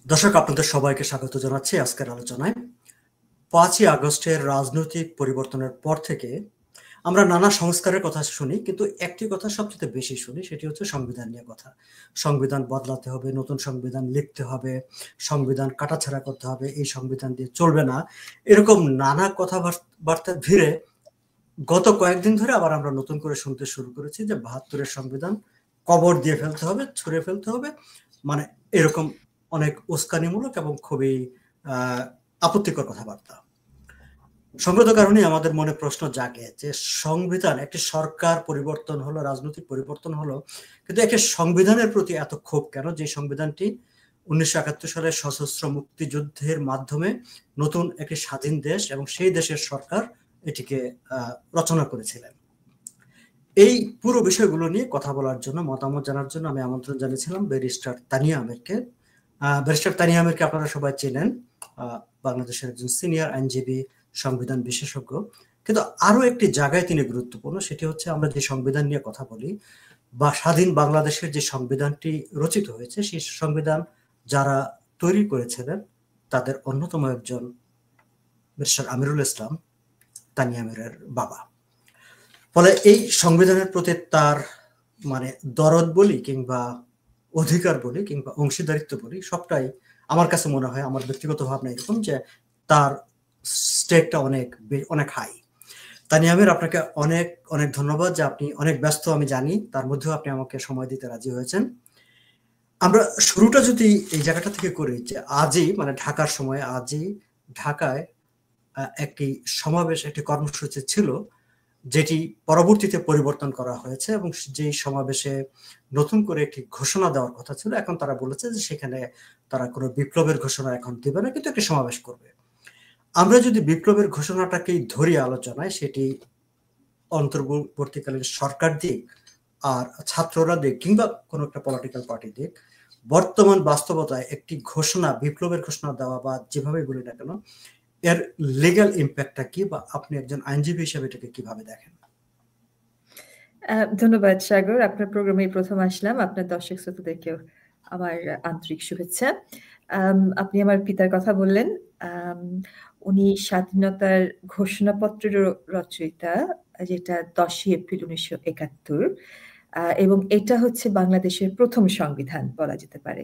দর্শক, আপনাদের সবাইকে স্বাগত জানাচ্ছি আজকের আলোচনায়। ৫ই আগস্টের রাজনৈতিক পরিবর্তনের পর থেকে আমরা নানা সংস্কারের কথা শুনি, কিন্তু একটি কথা সবচেয়ে বেশি শুনি, সেটি হচ্ছে সংবিধান নিয়ে কথা। সংবিধান বদলাতে হবে, নতুন সংবিধান লিখতে হবে, সংবিধান কাটাছেঁড়া করতে হবে, এই সংবিধান দিয়ে চলবে না। এরকম নানা কথাবার্তার ভিড়ে গত কয়েকদিন ধরে আবার আমরা নতুন করে শুনতে শুরু করেছি যে ৭২-এর সংবিধান কবর দিয়ে ফেলতে হবে, ছুঁড়ে ফেলতে হবে। মানে এরকম অনেক উস্কানিমূলক এবং খুবই আপত্তিকর কথাবার্তা। সঙ্গত কারণে আমাদের মনে প্রশ্ন জাগে যে সংবিধান, একটি সরকার পরিবর্তন হলো, রাজনৈতিক পরিবর্তন হলো, কিন্তু একটি সংবিধানের প্রতি এত ক্ষোভ কেন, যে সংবিধানটি ১৯৭১ সালে সশস্ত্র মুক্তিযুদ্ধের মাধ্যমে নতুন একটি স্বাধীন দেশ এবং সেই দেশের সরকার এটিকে রচনা করেছিলেন। এই পুরো বিষয়গুলো নিয়ে কথা বলার জন্য, মতামত জানার জন্য আমি আমন্ত্রণ জানিয়েছিলাম ব্যারিস্টার তানিয়া আমিরকে। ব্যারিস্টার তানিয়া আমিরকে আপনারা সবাই চেনেন, বাংলাদেশের একজন সিনিয়র আইনজীবী, সংবিধান বিশেষজ্ঞ। কিন্তু আরো একটি জায়গায় তিনি গুরুত্বপূর্ণ, সেটি হচ্ছে আমরা যে সংবিধান নিয়ে কথা বলি বা স্বাধীন বাংলাদেশের যে সংবিধানটি রচিত হয়েছে, সেই সংবিধান যারা তৈরি করেছিলেন তাদের অন্যতম একজন ব্যারিস্টার আমিরুল ইসলাম, তানিয়া আমিরের বাবা। ফলে এই সংবিধানের প্রতি তার মানে দরদ বলি কিংবা অধিকার বলি কিংবা অংশীদারিত্ব বলি, সবটাই আমার কাছে মনে হয়, আমার ব্যক্তিগত ভাবনা এরকম, যে তার স্টেকটা অনেক অনেক হাই। তানিয়া আমির, আপনাকে অনেক অনেক ধন্যবাদ যে আপনি অনেক ব্যস্ত, আমি জানি, তার মধ্যেও আপনি আমাকে সময় দিতে রাজি হয়েছেন। আমরা শুরুটা যদি এই জায়গাটা থেকে করি, যে আজই মানে ঢাকার সময় আজই ঢাকায় একটি সমাবেশ, একটি কর্মসূচি ছিল, যেটি পরবর্তীতে পরিবর্তন করা হয়েছে এবং যেই সমাবেশে নতুন করে একটি ঘোষণা দেওয়ার কথা ছিল, এখন তারা বলেছে যে সেখানে তারা কোনো বিপ্লবের ঘোষণা এখন দিবে না, কিন্তু একটি সমাবেশ করবে। আমরা যদি বিপ্লবের ঘোষণাটাকেই ধরি আলোচনায়, সেটি অন্তর্বর্তীকালীন সরকার দিক আর ছাত্ররা দিক কিংবা কোনো একটা পলিটিক্যাল পার্টি দিক, বর্তমান বাস্তবতায় একটি ঘোষণা, বিপ্লবের ঘোষণা দেওয়া বা যেভাবে বলি না কেন, এর লিগ্যাল ইম্প্যাক্টটা কি, বা আপনি একজন আইনজীবী হিসেবে এটাকে কিভাবে দেখেন? ধন্যবাদ সাগর, আপনার প্রোগ্রামে প্রথম আসলাম। আপনার দর্শক শ্রোতাদেরকেও আমার আন্তরিক শুভেচ্ছা। আপনি আমার পিতার কথা বললেন। উনি স্বাধীনতার ঘোষণাপত্রের রচয়িতা, যেটা 10ই এপ্রিল 1971, এবং এটা হচ্ছে বাংলাদেশের প্রথম সংবিধান বলা যেতে পারে।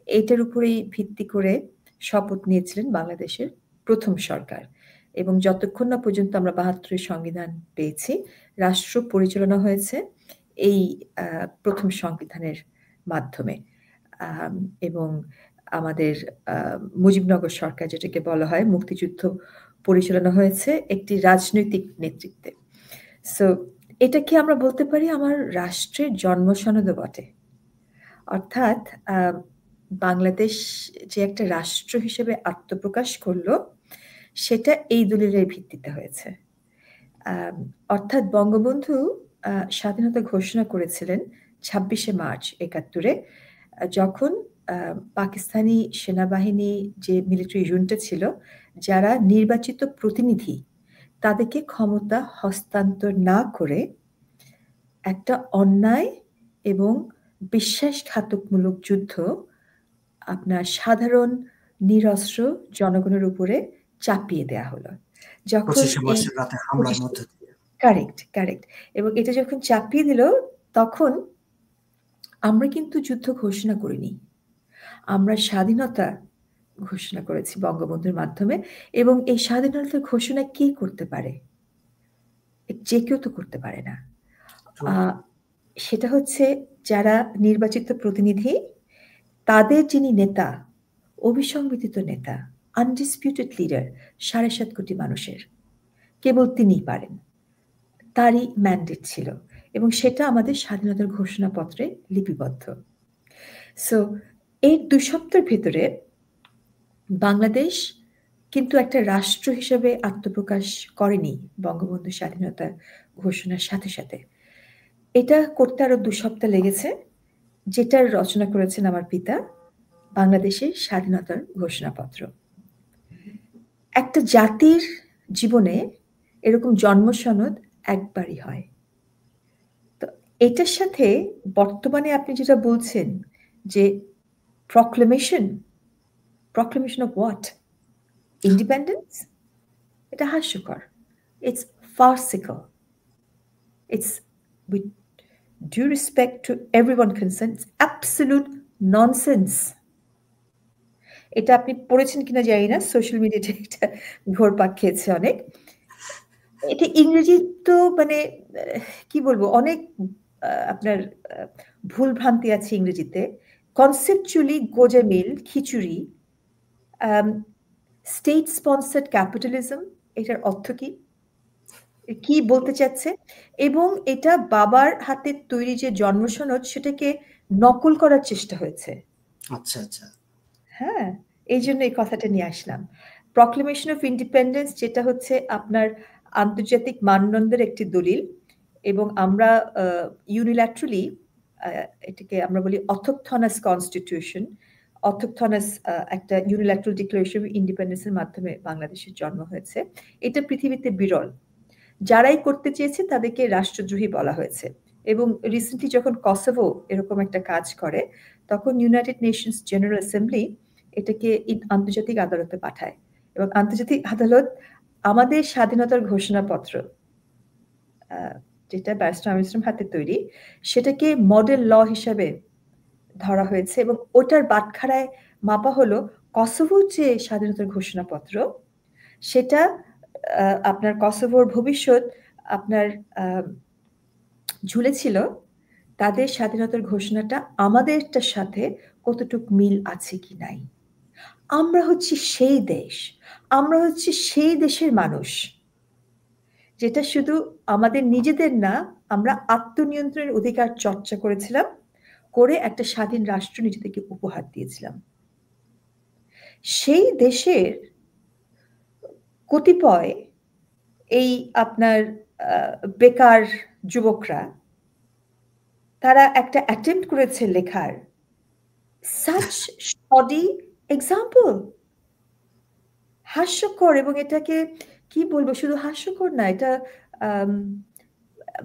এটার উপরেই ভিত্তি করে শপথ নিয়েছিলেন বাংলাদেশের প্রথম সরকার, এবং যতক্ষণ না পর্যন্ত আমরা ৭২-এর সংবিধান পেয়েছি, রাষ্ট্র পরিচালনা হয়েছে এই প্রথম সংবিধানের মাধ্যমে। এবং আমাদের মুজিবনগর সরকার, যেটাকে বলা হয়, মুক্তিযুদ্ধ পরিচালনা হয়েছে একটি রাজনৈতিক নেতৃত্বে। সো এটাকে আমরা বলতে পারি আমার রাষ্ট্রের জন্মসনদও বটে। অর্থাৎ বাংলাদেশ যে একটা রাষ্ট্র হিসেবে আত্মপ্রকাশ করলো, সেটা এই দলিলের ভিত্তিতে হয়েছে। অর্থাৎ বঙ্গবন্ধু স্বাধীনতা ঘোষণা করেছিলেন 26শে মার্চ ৭১-এ, যখন পাকিস্তানি সেনাবাহিনী, যে মিলিটারি জুনটা ছিল, যারা নির্বাচিত প্রতিনিধি, তাদেরকে ক্ষমতা হস্তান্তর না করে একটা অন্যায় এবং বিশ্বাসঘাতকমূলক যুদ্ধ আপনার সাধারণ নিরস্ত্র জনগণের উপরে চাপিয়ে দেয়া হলো। যখন কারেক্ট, এবং এটা যখন চাপিয়ে দিল, তখন আমরা কিন্তু যুদ্ধ ঘোষণা করিনি, আমরা স্বাধীনতা ঘোষণা করেছি বঙ্গবন্ধুর মাধ্যমে। এবং এই স্বাধীনতার ঘোষণা কে করতে পারে? যে কেউ তো করতে পারে না। সেটা হচ্ছে যারা নির্বাচিত প্রতিনিধি, তাদের যিনি নেতা, অবিসংবিদিত নেতা, আনডিসপিউটেড লিডার ৭.৫ কোটি মানুষের, কেবল তিনিই পারেন। তারই ম্যান্ডেট ছিল, এবং সেটা আমাদের স্বাধীনতার ঘোষণাপত্রে লিপিবদ্ধ। সো এই ২ সপ্তাহের ভেতরে বাংলাদেশ কিন্তু একটা রাষ্ট্র হিসেবে আত্মপ্রকাশ করেনি বঙ্গবন্ধু স্বাধীনতা ঘোষণার সাথে সাথে। এটা করতে আরো ২ সপ্তাহ লেগেছে, যেটার রচনা করেছেন আমার পিতা, বাংলাদেশের স্বাধীনতার ঘোষণাপত্র। একটা জাতির জীবনে এরকম জন্মসনদ একবারই হয়। তো এটার সাথে বর্তমানে আপনি যেটা বলছেন যে proclamation, Proclamation of what? Independence? এটা হাস্যকর. It's farcical. It's, with due respect to everyone concerned, it's absolute nonsense. এটা আপনি পড়েছেন কিনা জানি না, সোশ্যাল মিডিয়াতে একটা ঘোরপাক খেয়েছে অনেক। এটা ইংরেজি তো মানে কি বলবো, অনেক আপনার ভুল ভ্রান্তি আছে ইংরেজিতে। কনসেপচুয়ালি গোজামিল, খিচুড়ি, স্টেট স্পন্সার্ড ক্যাপিটালিজম, এটার অর্থ কি, কি বলতে চাচ্ছে? এবং এটা বাবার হাতে তৈরি যে জন্মসনদ, সেটাকে নকল করার চেষ্টা হয়েছে। আচ্ছা আচ্ছা, হ্যাঁ, এই জন্য এই কথাটা নিয়ে আসলাম। প্রক্লেমেশন অফ ইন্ডিপেন্ডেন্স, যেটা হচ্ছে আপনার আন্তর্জাতিক মানদণ্ডের একটি দলিল, এবং আমরা ইউনিল্যাটারালি এটাকে আমরা বলি অথোকথনাস কনস্টিটিউশন, অথোকথনাস একটা ইউনিল্যাটারাল ডিক্লারেশন অফ ইন্ডিপেন্ডেন্সের মাধ্যমে বাংলাদেশের জন্ম হয়েছে। এটা পৃথিবীতে বিরল। যারাই করতে চেয়েছে তাদেরকে রাষ্ট্রদ্রোহী বলা হয়েছে। এবং রিসেন্টলি যখন কসোভো এরকম একটা কাজ করে, তখন ইউনাইটেড নেশনস জেনারেল অ্যাসেম্বলি এটাকে আন্তর্জাতিক আদালতে পাঠায়, এবং আন্তর্জাতিক আদালত আমাদের স্বাধীনতার ঘোষণাপত্র, যেটা ব্যারিস্টার আমির ইসলাম হাতে তৈরি, সেটাকে মডেল ল হিসাবে ধরা হয়েছে, এবং ওটার বাটখারায় মাপা হলো কসোভোর যে স্বাধীনতার ঘোষণাপত্র, সেটা আপনার কসোভোর ভবিষ্যৎ আপনার ঝুলেছিল তাদের স্বাধীনতার ঘোষণাটা আমাদেরটার সাথে কতটুক মিল আছে কি নাই। আমরা হচ্ছি সেই দেশ, আমরা হচ্ছি সেই দেশের মানুষ যেটা শুধু আমাদের নিজেদের না, আমরা আত্মনিয়ন্ত্রণের অধিকার চর্চা করেছিলাম, করে একটা স্বাধীন রাষ্ট্র নিজেদেরকে উপহার দিয়েছিলাম। সেই দেশের কতিপয় এই আপনার বেকার যুবকরা, তারা একটা অ্যাটেম্প্ট করেছে লেখার such shoddy example, হাস্যকর। এবং এটাকে কি বলবো, শুধু হাস্যকর না, এটা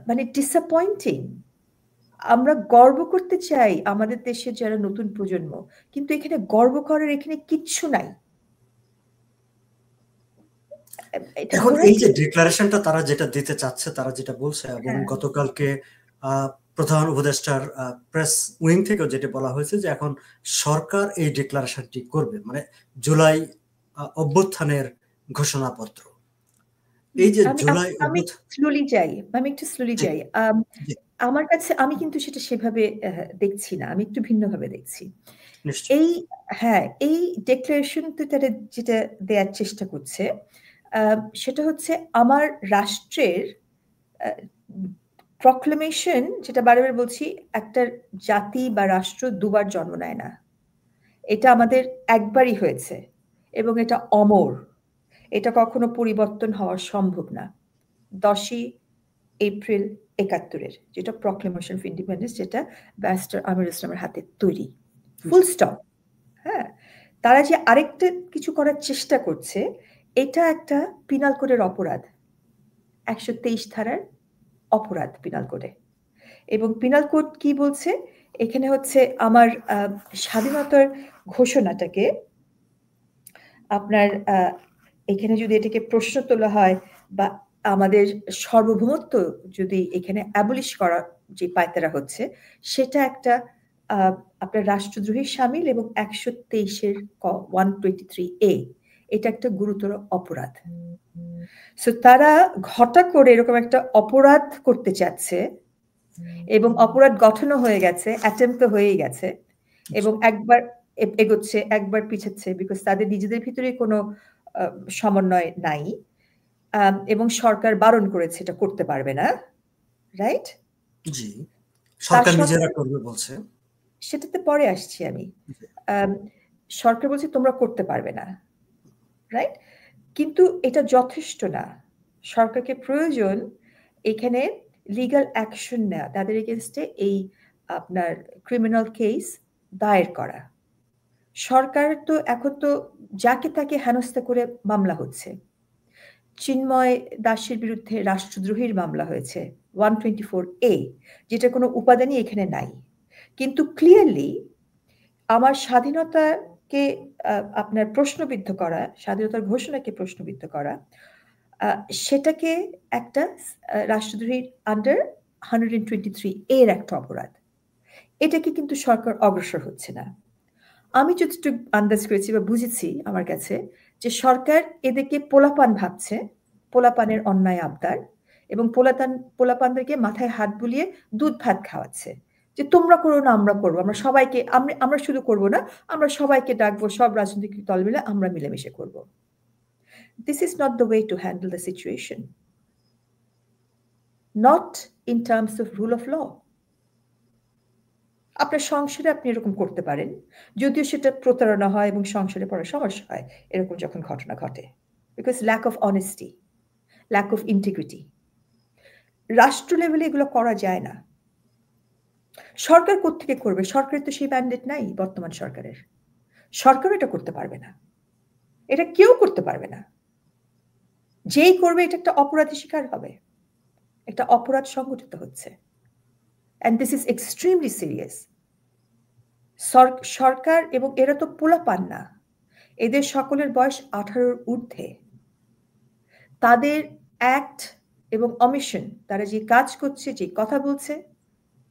মানে ডিসঅ্যাপয়েন্টিং। আমরা গর্ব করতে চাই আমাদের দেশের যারা নতুন প্রজন্ম, কিন্তু এখানে গর্ব করার এখানে কিচ্ছু নাই। এখন এই যে ডিক্লারেশনটা তারা যেটা দিতে চাচ্ছে, তারা যেটা বলছে, এবং গতকালকে প্রধান উপদেষ্টার প্রেস উইং থেকেও যেটা বলা হয়েছে যে এখন সরকার এই ডিক্লারেশনটি করবে, মানে জুলাই অভ্যুত্থানের ঘোষণাপত্র। এই যে জুলাই আমি একটু স্লোলি যাই। আমার কাছে আমি কিন্তু সেটা সেভাবে দেখছি না, আমি একটু ভিন্নভাবে দেখছি। এই ডিক্লারেশন তারা যেটা দেওয়ার চেষ্টা করছে, সেটা হচ্ছে আমার রাষ্ট্রের প্রক্লেমেশন, যেটা বারবার বলছি, একটা জাতি বা রাষ্ট্র দুবার জন্ম নেয় না, এটা আমাদের একবারই হয়েছে, এবং এটা অমর, এটা কখনো পরিবর্তন হওয়া সম্ভব না। 10ই এপ্রিল 71-এর যেটা প্রক্লেমেশন অফ ইন্ডিপেন্ডেন্স, যেটা ব্যারিস্টার আমির ইসলামের হাতে তৈরি, ফুল স্টপ। হ্যাঁ, তারা যে আরেকটা কিছু করার চেষ্টা করছে, এটা একটা পিনাল কোডের অপরাধ, 123 ধারার অপরাধ পিনাল কোডে। এবং পিনাল কোড কি বলছে, এখানে হচ্ছে আমার স্বাধীনতার ঘোষণাটাকে আপনার এখানে যদি এটাকে প্রশ্ন তোলা হয়, বা আমাদের সার্বভৌমত্ব যদি এখানে অ্যাবলিশ করা যে পায়তারা হচ্ছে, সেটা একটা আপনার রাষ্ট্রদ্রোহী শামিল, এবং 123-এর 123A, এটা একটা গুরুতর অপরাধ। সো তারা ঘটা করে এরকম একটা অপরাধ করতে চাচ্ছে, এবং অপরাধ গঠনও হয়ে গেছে, অ্যাটেম্প্ট হয়েই গেছে, এবং একবার এগোচ্ছে একবার পিছাচ্ছে, বিকজ তাদের নিজেদের ভিতরে কোনো সমন্বয় নাই, এবং সরকার বারণ করেছে এটা করতে পারবে না, রাইট? জি, সরকার নিজেরা করবে বলছে। সেটাতে পরে আসছি আমি। সরকার বলছে তোমরা করতে পারবে না, রাইট? কিন্তু এটা যথেষ্ট না, সরকারকে প্রয়োজন এখানে লিগ্যাল অ্যাকশন নেওয়া, তাদের এগেনস্টে এই আপনার ক্রিমিনাল কেস দায়ের করা। সরকার তো এখন তো যাকে তাকে হেনস্থা করে মামলা হচ্ছে। চিন্ময় দাসের বিরুদ্ধে রাষ্ট্রদ্রোহীর মামলা হয়েছে 124A, যেটা কোনো উপাদানই এখানে নাই, কিন্তু ক্লিয়ারলি আমার স্বাধীনতাকে কে আপনার প্রশ্নবিদ্ধ করা, স্বাধীনতার ঘোষণাকে প্রশ্নবিদ্ধ করা, সেটাকে একটা রাষ্ট্রদ্রোহীর আন্ডার 123 এর একটা অপরাধ। এটাকে কিন্তু সরকার অগ্রসর হচ্ছে না। আমি যতটুকু আন্দাজ করেছি বা বুঝেছি আমার কাছে, যে সরকার এদেরকে পোলাপান ভাবছে, পোলাপানের অন্যায় আবদার, এবং পোলাপানদেরকে মাথায় হাত বুলিয়ে দুধ ভাত খাওয়াচ্ছে, যে তোমরা করো না আমরা করবো, আমরা সবাইকে, আমরা শুধু করবো না, আমরা সবাইকে ডাকবো, সব রাজনৈতিক দল মিলে আমরা মিলেমিশে করবো। This is not the way to handle the situation. Not in terms of rule of law. আপনার সংসারে আপনি এরকম করতে পারেন, যদিও সেটা প্রতারণা হয় এবং সংসারে পড়া সমস্যা হয় এরকম যখন ঘটনা ঘটে, because lack of honesty, lack of integrity. রাষ্ট্র লেভেলে এগুলো করা যায় না। সরকার কোত্থেকে করবে? সরকারের তো সেই ম্যান্ডেট নাই বর্তমান সরকারের। সরকার এটা করতে পারবে না, এটা কেউ করতে পারবে না। যেই করবে এটা একটা অপরাধী শিকার হবে, একটা অপরাধ সংগঠিত হচ্ছে। And this is extremely serious. সরকার, এবং এরা তো পোলাপান না, এদের সকলের বয়স 18-র ঊর্ধ্বে। তাদের অ্যাক্ট এবং অমিশন, তারা যে কাজ করছে, যে কথা বলছে,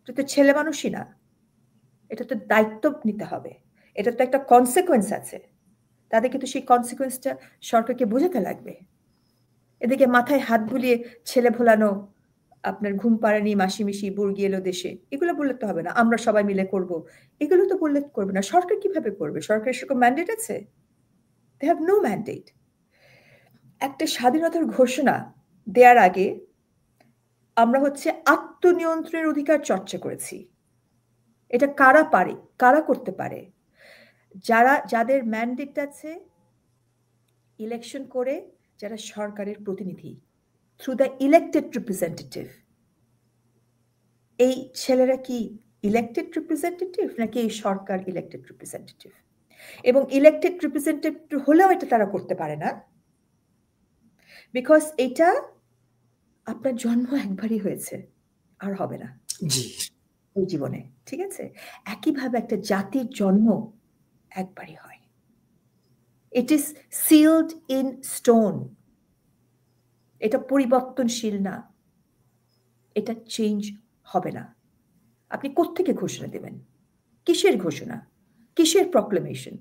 এটা তো ছেলে মানুষই না। এটা তো দায়িত্ব নিতে হবে, এটা তো একটা কনসিকুয়েন্স আছে। তাদেরকে তো সেই কনসিকুয়েন্সটা সরকারকে বোঝাতে লাগবে। এদিকে মাথায় হাত বুলিয়ে ছেলে ভোলানো, আপনার ঘুম পাড়ানি, মাসি বুর্গি এলো দেশে, এগুলো বললে তো হবে না। আমরা সবাই মিলে করব, এগুলো তো বললে করবে না। সরকার কিভাবে করবে? সরকারের সেরকম ম্যান্ডেট আছে? They have no mandate. একটা স্বাধীনতার ঘোষণা দেওয়ার আগে আমরা আত্মনিয়ন্ত্রণের অধিকার চর্চা করেছি। এটা কারা পারে, কারা করতে পারে? যাদের ম্যান্ডেট আছে ইলেকশন করে, যারা সরকারের প্রতিনিধি, থ্রু দ্য ইলেক্টেড রিপ্রেজেন্টেটিভ। এই ছেলেরা কি ইলেক্টেড রিপ্রেজেন্টেটিভ, নাকি এই সরকার ইলেক্টেড রিপ্রেজেন্টেটিভ? এবং ইলেক্টেড রিপ্রেজেন্টেটিভ হলেও এটা তারা করতে পারে না, বিকজ এটা আপনার জন্ম একবারই হয়েছে, আর হবে না এই জীবনে, ঠিক আছে? একইভাবে একটা জাতির জন্ম একবারই হয়। It is sealed in stone. এটা পরিবর্তনশীল না, এটা চেঞ্জ হবে না। আপনি কোত্থেকে ঘোষণা দেবেন? কিসের ঘোষণা? কিসের প্রক্লেমেশন?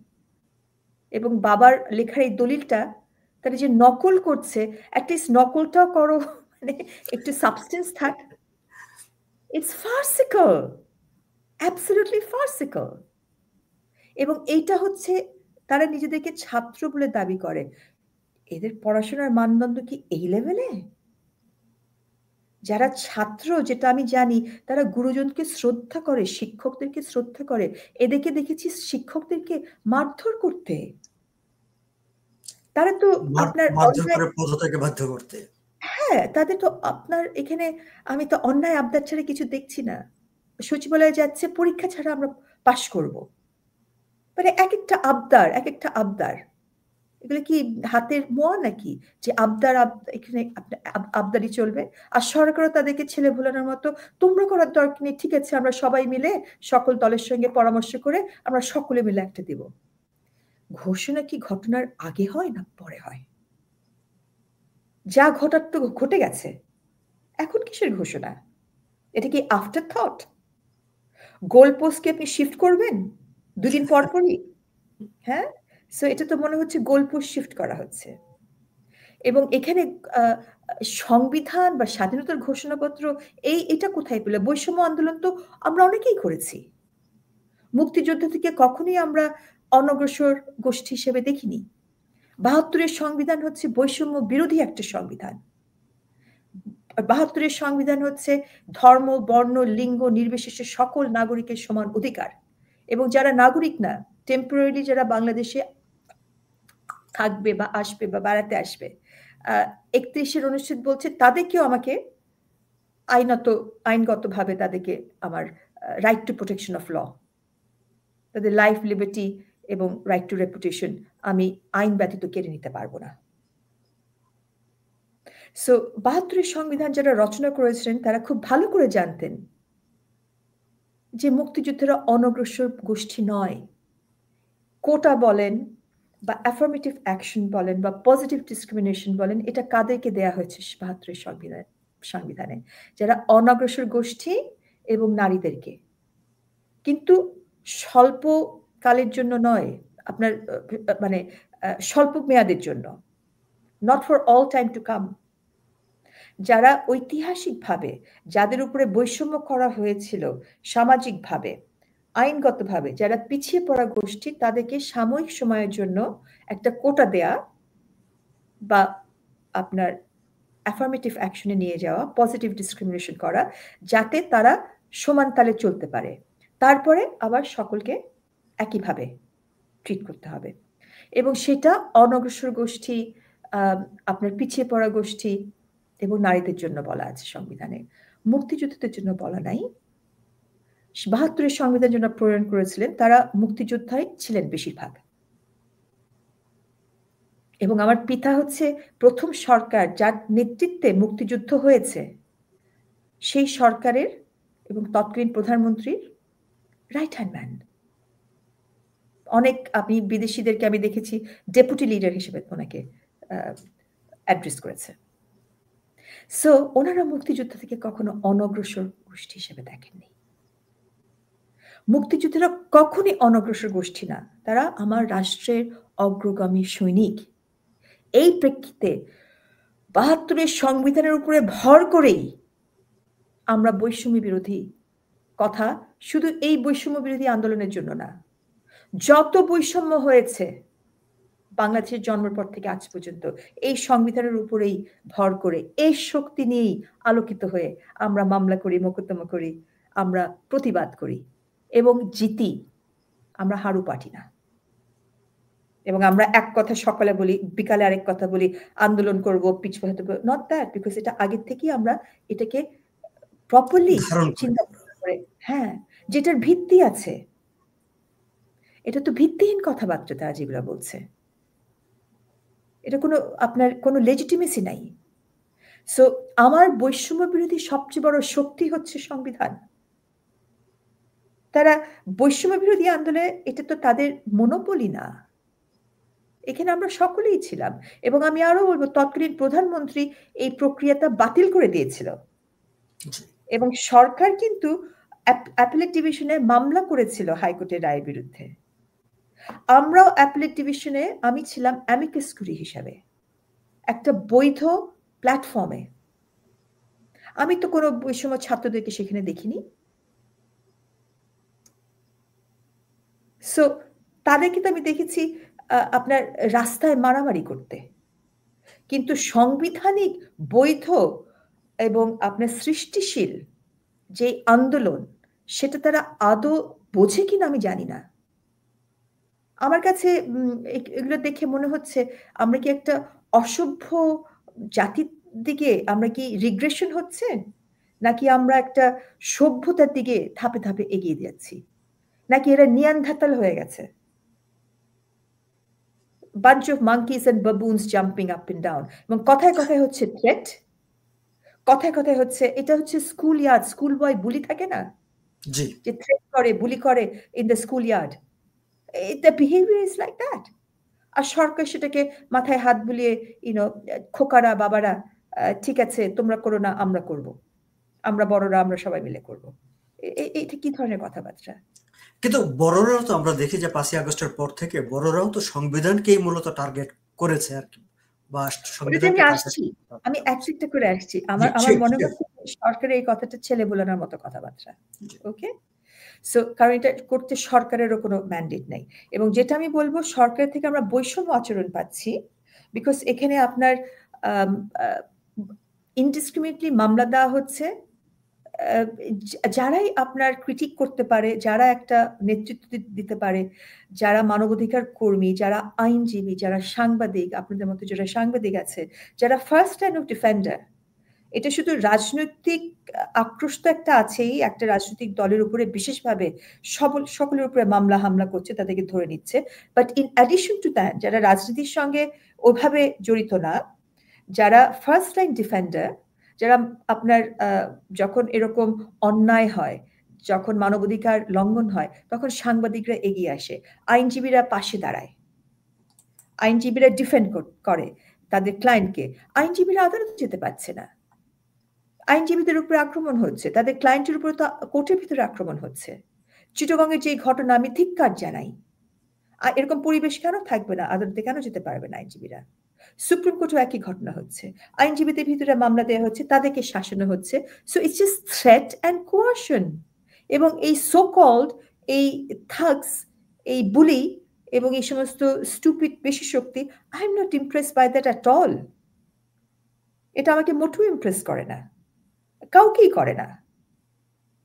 এবং বাবার লেখার এই দলিলটা তারা যে নকল করছে, অ্যাটলিস্ট নকলটাও করো, মানে একটু সাবস্টেন্স থাক। It's farcical, absolutely farcical. এবং এইটা তারা নিজেদেরকে ছাত্র বলে দাবি করে। এদের পড়াশোনার মানদণ্ড কি এই লেভেলে? যারা ছাত্র, যেটা আমি জানি, তারা গুরুজনকে শ্রদ্ধা করে, শিক্ষকদেরকে শ্রদ্ধা করে। এদেরকে দেখেছি শিক্ষকদেরকে মারধর করতে। তারা তো আপনার বাধ্য করতে, হ্যাঁ, তাদের তো আপনার এখানে আমি তো অন্যায় আবদার ছাড়া কিছু দেখছি না। সচিবালয়ে যাচ্ছে, পরীক্ষা ছাড়া আমরা পাশ করব। মানে এক একটা আবদার, এগুলো কি হাতের মোয়া নাকি যে আবদার এখানে আবদারি চলবে? আর সরকারও তাদেরকে ছেলে ভোলানোর মতো, তোমরা করার দরকার নেই, ঠিক আছে, আমরা সবাই মিলে সকল দলের সঙ্গে পরামর্শ করে আমরা সকলে মিলে একটা দিব। ঘোষণা কি ঘটনার আগে হয় না পরে হয়? যা ঘটার তো ঘটে গেছে, এখন কিসের ঘোষণা? এটা কি আফটার থট? গোল পোস্টকে আপনি শিফট করবেন দুদিন পর পরই? হ্যাঁ, সো এটা তো মনে হচ্ছে গোল পোস্ট শিফট করা হচ্ছে। এবং এখানে সংবিধান বা স্বাধীনতার ঘোষণাপত্র এটা কোথায় পেল? বৈষম্য আন্দোলন তো আমরা অনেকেই করেছি। মুক্তিযুদ্ধ থেকে কখনোই আমরা অনগ্রসর গোষ্ঠী হিসেবে দেখিনি। ৭২-এর সংবিধান বৈষম্য বিরোধী একটা সংবিধান। ৭২-এর সংবিধান ধর্ম, বর্ণ, লিঙ্গ নির্বিশেষে সকল নাগরিকের সমান অধিকার। এবং যারা নাগরিক না, টেম্পোরারিলি যারা বাংলাদেশে থাকবে বা আসবে বা বেড়াতে আসবে, ৩১-এর অনুচ্ছেদ বলছে তাদেরকেও আমাকে আইনগতভাবে তাদেরকে আমার right to protection of law, তাদের লাইফ, লিবার্টি এবং রাইট টু রেপুটেশন আমি আইন ব্যতীত কেড়ে নিতে পারবো না। সো ৭২-এর সংবিধান যারা রচনা করেছিলেন তারা খুব ভালো করে জানতেন যে মুক্তিযুদ্ধেরা অনগ্রসর গোষ্ঠী নয়, কোটা বলেন বা অ্যাফার্মেটিভ অ্যাকশন বলেন বা পজিটিভ ডিসক্রিমিনেশন বলেন, এটা কাদেরকে দেয়া হয়েছে ৭২ সংবিধানে? যারা অনগ্রসর গোষ্ঠী এবং নারীদেরকে। কিন্তু স্বল্পকালের জন্য নয়, আপনার মানে স্বল্প মেয়াদের জন্য, not for all time to come. যারা ঐতিহাসিকভাবে যাদের উপরে বৈষম্য করা হয়েছিল সামাজিকভাবে, আইনগতভাবে, যারা পিছিয়ে পড়া গোষ্ঠী, তাদেরকে সাময়িক সময়ের জন্য একটা কোটা দেয়া বা আপনার অ্যাফার্মেটিভ অ্যাকশনে নিয়ে যাওয়া, পজিটিভ ডিসক্রিমিনেশন করা, যাতে তারা সমান তালে চলতে পারে। তারপরে আবার সকলকে একইভাবে ট্রিট করতে হবে। এবং সেটা অনগ্রসর গোষ্ঠী, আপনার পিছিয়ে পড়া গোষ্ঠী এবং নারীদের জন্য বলা আছে সংবিধানে। মুক্তিযোদ্ধাদের জন্য বলা নাই। ৭২ সংবিধান যারা প্রণয়ন করেছিলেন তারা মুক্তিযোদ্ধাই ছিলেন বেশিরভাগ। এবং আমার পিতা হচ্ছে প্রথম সরকার যার নেতৃত্বে মুক্তিযুদ্ধ হয়েছে, সেই সরকারের এবং তৎকালীন প্রধানমন্ত্রীর রাইট হ্যান্ড ম্যান। অনেক আপনি বিদেশিদেরকে আমি দেখেছি ডেপুটি লিডার হিসেবে ওনাকে অ্যাড্রেস করেছে। সো ওনারা মুক্তিযুদ্ধ থেকে কখনো অনগ্রসর গোষ্ঠী হিসেবে দেখেননি। মুক্তিযুদ্ধেরা কখনই অনগ্রসর গোষ্ঠী না, তারা আমার রাষ্ট্রের অগ্রগামী সৈনিক। এই প্রেক্ষিতে ৭২ সংবিধানের উপরে ভর করেই আমরা বৈষম্য বিরোধী কথা, শুধু এই বৈষম্য বিরোধী আন্দোলনের জন্য না, যত বৈষম্য হয়েছে বাংলাদেশের জন্মের পর থেকে আজ পর্যন্ত এই সংবিধানের উপরেই ভর করে, এই শক্তি নিয়েই আলোকিত হয়ে আমরা মামলা করি, মোকদ্দমা করি, আমরা প্রতিবাদ করি এবং জিতি। আমরা হারু পাঠি না। এবং আমরা এক কথা সকালে বলি, বিকালে আরেক কথা বলি, আন্দোলন করব, পিছপা হতে, নট দ্যাট, বিকজ এটা আগের থেকেই আমরা এটাকে প্রপারলি চিন্তা করে, হ্যাঁ, যেটার ভিত্তি আছে। এটা তো ভিত্তিহীন কথাবার্তা তারা যেগুলো বলছে, এটা কোনো আপনার কোনো লেজিটিমেসি নাই। সো আমার বৈষম্য বিরোধী সবচেয়ে বড় শক্তি হচ্ছে সংবিধান। তারা বৈষম্য বিরোধী আন্দোলনে, এটা তো তাদের মনোপলি না, এখানে আমরা সকলেই ছিলাম। এবং আমি আরো বলবো, তৎকালীন প্রধানমন্ত্রী এই প্রক্রিয়াটা বাতিল করে দিয়েছিল এবং সরকার কিন্তু অ্যাপিলেট ডিভিশনে মামলা করেছিল হাইকোর্টের রায়ের বিরুদ্ধে। আমরাও অ্যাপিলেট ডিভিশনে, আমি ছিলাম অ্যামিকাস কিউরি হিসাবে একটা বৈধ প্ল্যাটফর্মে। আমি তো কোনো বৈষম্য ছাত্রদেরকে সেখানে দেখিনি। সো তাদেরকে তো আমি দেখেছি আপনার রাস্তায় মারামারি করতে, কিন্তু সাংবিধানিক বৈধ এবং আপনার সৃষ্টিশীল যে আন্দোলন, সেটা তারা আদৌ বোঝে কিনা আমি জানি না। আমার কাছে এগুলো দেখে মনে হচ্ছে আমরা কি একটা অসভ্য জাতির দিকে, আমরা কি রিগ্রেশন হচ্ছে, নাকি আমরা একটা সভ্যতার দিকে ধাপে ধাপে এগিয়ে যাচ্ছি, নাকি এরা নিয়ানধাতাল হয়ে গেছে, bunch of monkeys and baboons jumping up and down। এবং কথায় কথায় হচ্ছে থ্রেট, কথায় কথায় হচ্ছে এটা হচ্ছে স্কুল ইয়ার্ড, স্কুল বয় বুলি থাকে না, যে থ্রেট করে, বুলি করে in the school yard, the behavior is like that। আর সরকার সেটাকে মাথায় হাত বুলিয়ে, খোকারা বাবারা, ঠিক আছে তোমরা করো না, আমরা করব, আমরা বড়রা আমরা সবাই মিলে করব। এটা কি ধরনের কথাবার্তা? কিন্তু বড়রাও তো আমরা দেখি যে ৫ই আগস্টের পর থেকে বড়রাও তো সংবিধানকেই মূলত টার্গেট করেছে আর কি, বা সংবিধানকে আসছি, আমি একটা করে আসছি। আমার মনে হচ্ছে সরকারের এই কথাটা ছেলে বোলানোর মতো কথাবার্তা। ওকে, সো কারণ এটা করতে সরকারেরও কোনো ম্যান্ডেট নাই। এবং যেটা আমি বলবো, সরকার থেকে আমরা বৈষম্য আচরণ পাচ্ছি, বিকজ এখানে আপনার ইনডিসক্রিমিনেটলি মামলা দেওয়া হচ্ছে। যারাই আপনার ক্রিটিক করতে পারে, যারা একটা নেতৃত্ব দিতে পারে, যারা মানবাধিকার কর্মী, যারা আইনজীবী, যারা সাংবাদিক, আপনাদের মতো যারা সাংবাদিক আছে, যারা ফার্স্ট লাইন অফ ডিফেন্ডার, এটা শুধু রাজনৈতিক আক্রোশ তো একটা আছেই, একটা রাজনৈতিক দলের উপরে বিশেষভাবে সকলের উপরে মামলা হামলা করছে, তাদেরকে ধরে নিচ্ছে। But in addition to that, যারা রাজনীতির সঙ্গে ওইভাবে জড়িত না, যারা ফার্স্ট লাইন ডিফেন্ডার, যারা আপনার যখন এরকম অন্যায় হয়, যখন মানবাধিকার লঙ্ঘন হয় তখন সাংবাদিকরা এগিয়ে আসে, আইনজীবীরা পাশে দাঁড়ায়, আইনজীবীরা ডিফেন্ড করে তাদের ক্লায়েন্টকে। আইনজীবীরা আদালতে যেতে পারছে না, আইনজীবীদের উপরে আক্রমণ হচ্ছে, তাদের ক্লায়েন্টের উপরে তো কোর্টের ভিতরে আক্রমণ হচ্ছে। চিটাগংয়ের যে ঘটনা, আমি ধিক্কার জানাই। আর এরকম পরিবেশ কেন থাকবে না? আদালতে কেন যেতে পারবে না আইনজীবীরা? সুপ্রিম কোর্টেও একই ঘটনা হচ্ছে, আইনজীবীদের ভিতরে মামলা দেওয়া হচ্ছে, তাদেরকে শাসানো হচ্ছে। So it's just threat and কোয়ারশন। এবং এই সো কল্ড এই থাগস, এই বুলি এবং এই সমস্ত স্টুপিড বেশি শক্তি, I am not impress by that at all. এটা আমাকে মোটেও ইমপ্রেস করে না, কাউকেই করে না।